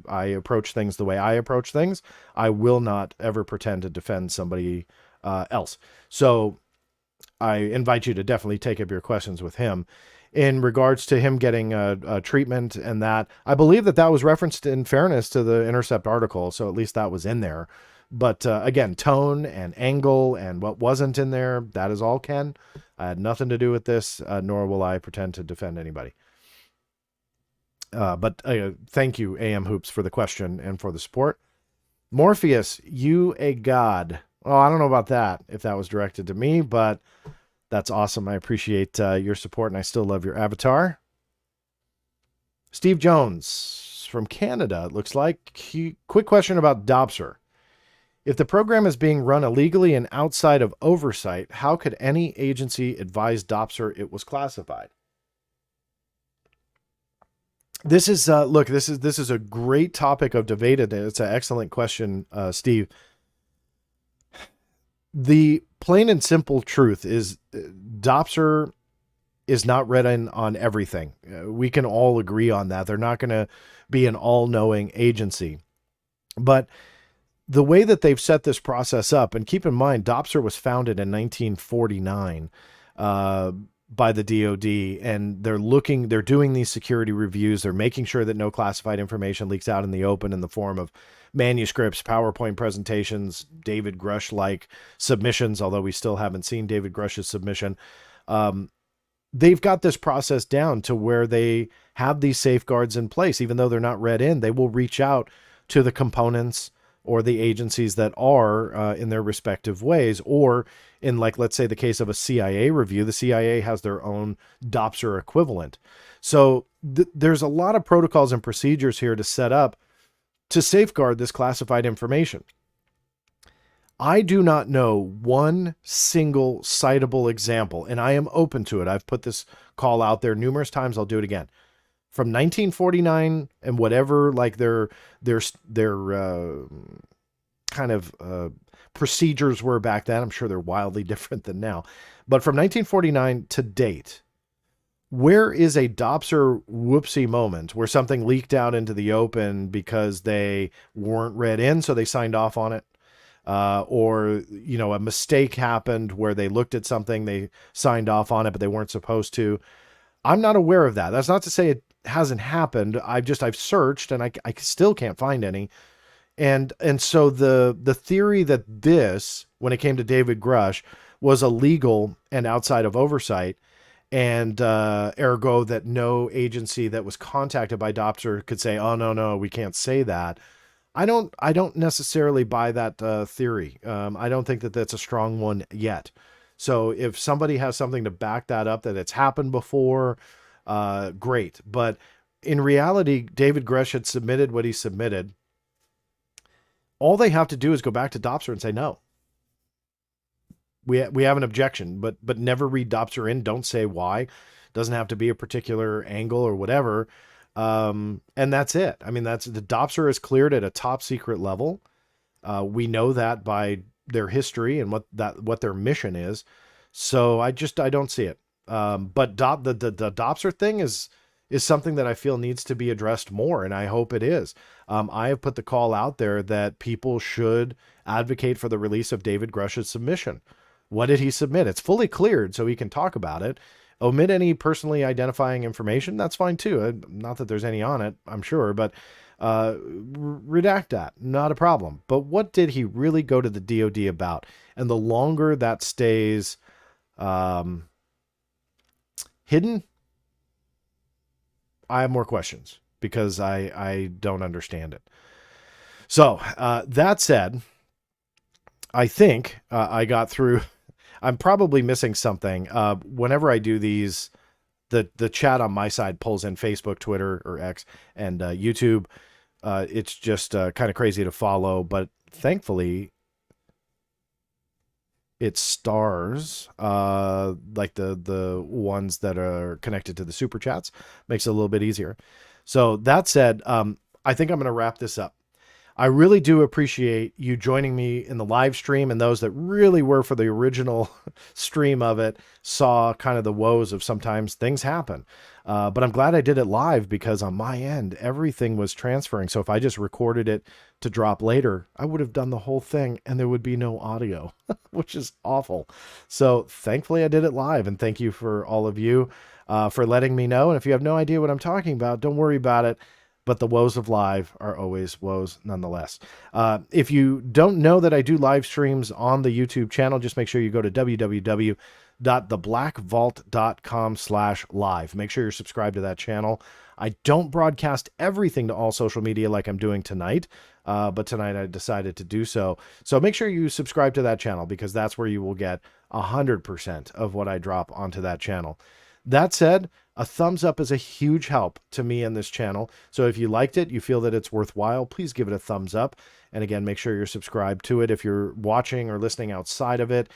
I approach things the way I approach things. I will not ever pretend to defend somebody else. So I invite you to definitely take up your questions with him. In regards to him getting a treatment and that, I believe that was referenced in fairness to the Intercept article. So at least that was in there. But again, tone and angle and what wasn't in there, that is all Ken. I had nothing to do with this, nor will I pretend to defend anybody. But thank you, AM Hoops, for the question and for the support. Morpheus, you a god. Oh, I don't know about that, if that was directed to me, but that's awesome. I appreciate your support, and I still love your avatar. Steve Jones from Canada, it looks like. Quick question about Dobser. If the program is being run illegally and outside of oversight, how could any agency advise Dobser it was classified? This is look. This is a great topic of debate, and it's an excellent question, Steve. The plain and simple truth is, Dobser is not read in on everything. We can all agree on that. They're not going to be an all-knowing agency, but the way that they've set this process up, and keep in mind, Dobser was founded in 1949 by the DoD, and they're doing these security reviews. They're making sure that no classified information leaks out in the open in the form of manuscripts, PowerPoint presentations, David Grusch-like submissions, although we still haven't seen David Grusch's submission. They've got this process down to where they have these safeguards in place. Even though they're not read in, they will reach out to the components or the agencies that are in their respective ways, or in, like, let's say the case of a CIA review, the CIA has their own Dobser equivalent. So there's a lot of protocols and procedures here to set up to safeguard this classified information. I do not know one single citable example, and I am open to it. I've put this call out there numerous times. I'll do it again. From 1949 and whatever, like their kind of procedures were back then. I'm sure they're wildly different than now. But from 1949 to date, where is a Dobser whoopsie moment where something leaked out into the open because they weren't read in, so they signed off on it? Or, you know, a mistake happened where they looked at something, they signed off on it, but they weren't supposed to. I'm not aware of that. That's not to say it hasn't happened. I've searched and I still can't find any. And so the theory that this, when it came to David Grusch, was illegal and outside of oversight, and ergo that no agency that was contacted by Dobser could say, oh, no, we can't say that. I don't necessarily buy that theory. I don't think that that's a strong one yet. So if somebody has something to back that up, that it's happened before, great. But in reality, David Grusch had submitted what he submitted. All they have to do is go back to Dobser and say, no, we have an objection, but never read Dobser in. Don't say why. Doesn't have to be a particular angle or whatever. And that's it. I mean, that's the Dobser is cleared at a top secret level. We know that by their history and what their mission is. So I don't see it. But the Dobser thing is something that I feel needs to be addressed more, and I hope it is. I have put the call out there that people should advocate for the release of David Grusch's submission. What did he submit? It's fully cleared, so he can talk about it. Omit any personally identifying information. That's fine too. Not that there's any on it, I'm sure, but redact that. Not a problem. But what did he really go to the DoD about? And the longer that stays hidden, I have more questions because I don't understand it. So that said, I think I got through. I'm probably missing something. Whenever I do these, the chat on my side pulls in Facebook, Twitter, or X, and YouTube. It's just kind of crazy to follow, but thankfully it stars like the ones that are connected to the super chats. Makes it a little bit easier. So that said, I think I'm going to wrap this up. I really do appreciate you joining me in the live stream, and those that really were for the original stream of it saw kind of the woes of sometimes things happen. But I'm glad I did it live because on my end, everything was transferring. So if I just recorded it to drop later, I would have done the whole thing and there would be no audio, which is awful. So thankfully I did it live, and thank you for all of you for letting me know. And if you have no idea what I'm talking about, don't worry about it. But the woes of live are always woes nonetheless. If you don't know that I do live streams on the YouTube channel, just make sure you go to www.theblackvault.com/live. Make sure you're subscribed to that channel. I don't broadcast everything to all social media like I'm doing tonight, but tonight I decided to do so. So make sure you subscribe to that channel because that's where you will get 100% of what I drop onto that channel. That said, a thumbs up is a huge help to me and this channel. So if you liked it, you feel that it's worthwhile, please give it a thumbs up. And again, make sure you're subscribed to it. If you're watching or listening outside of it,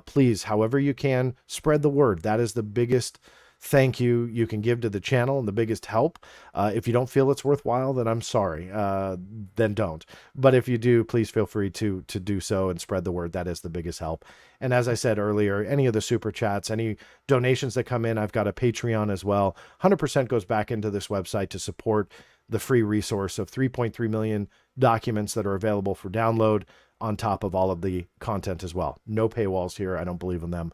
please, however you can, spread the word. That is the biggest thank you you can give to the channel and the biggest help. If you don't feel it's worthwhile, then I'm sorry. Then don't. But if you do, please feel free to do so and spread the word. That is the biggest help. And as I said earlier, any of the super chats, any donations that come in, I've got a Patreon as well. 100% goes back into this website to support the free resource of 3.3 million documents that are available for download, on top of all of the content as well. No paywalls here. I don't believe in them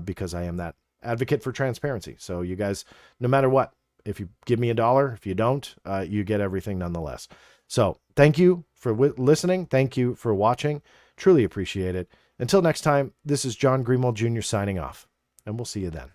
because I am that advocate for transparency. So you guys, no matter what, if you give me $1, if you don't, you get everything nonetheless. So thank you for listening. Thank you for watching. Truly appreciate it. Until next time, this is John Greenwald Jr. signing off, and we'll see you then.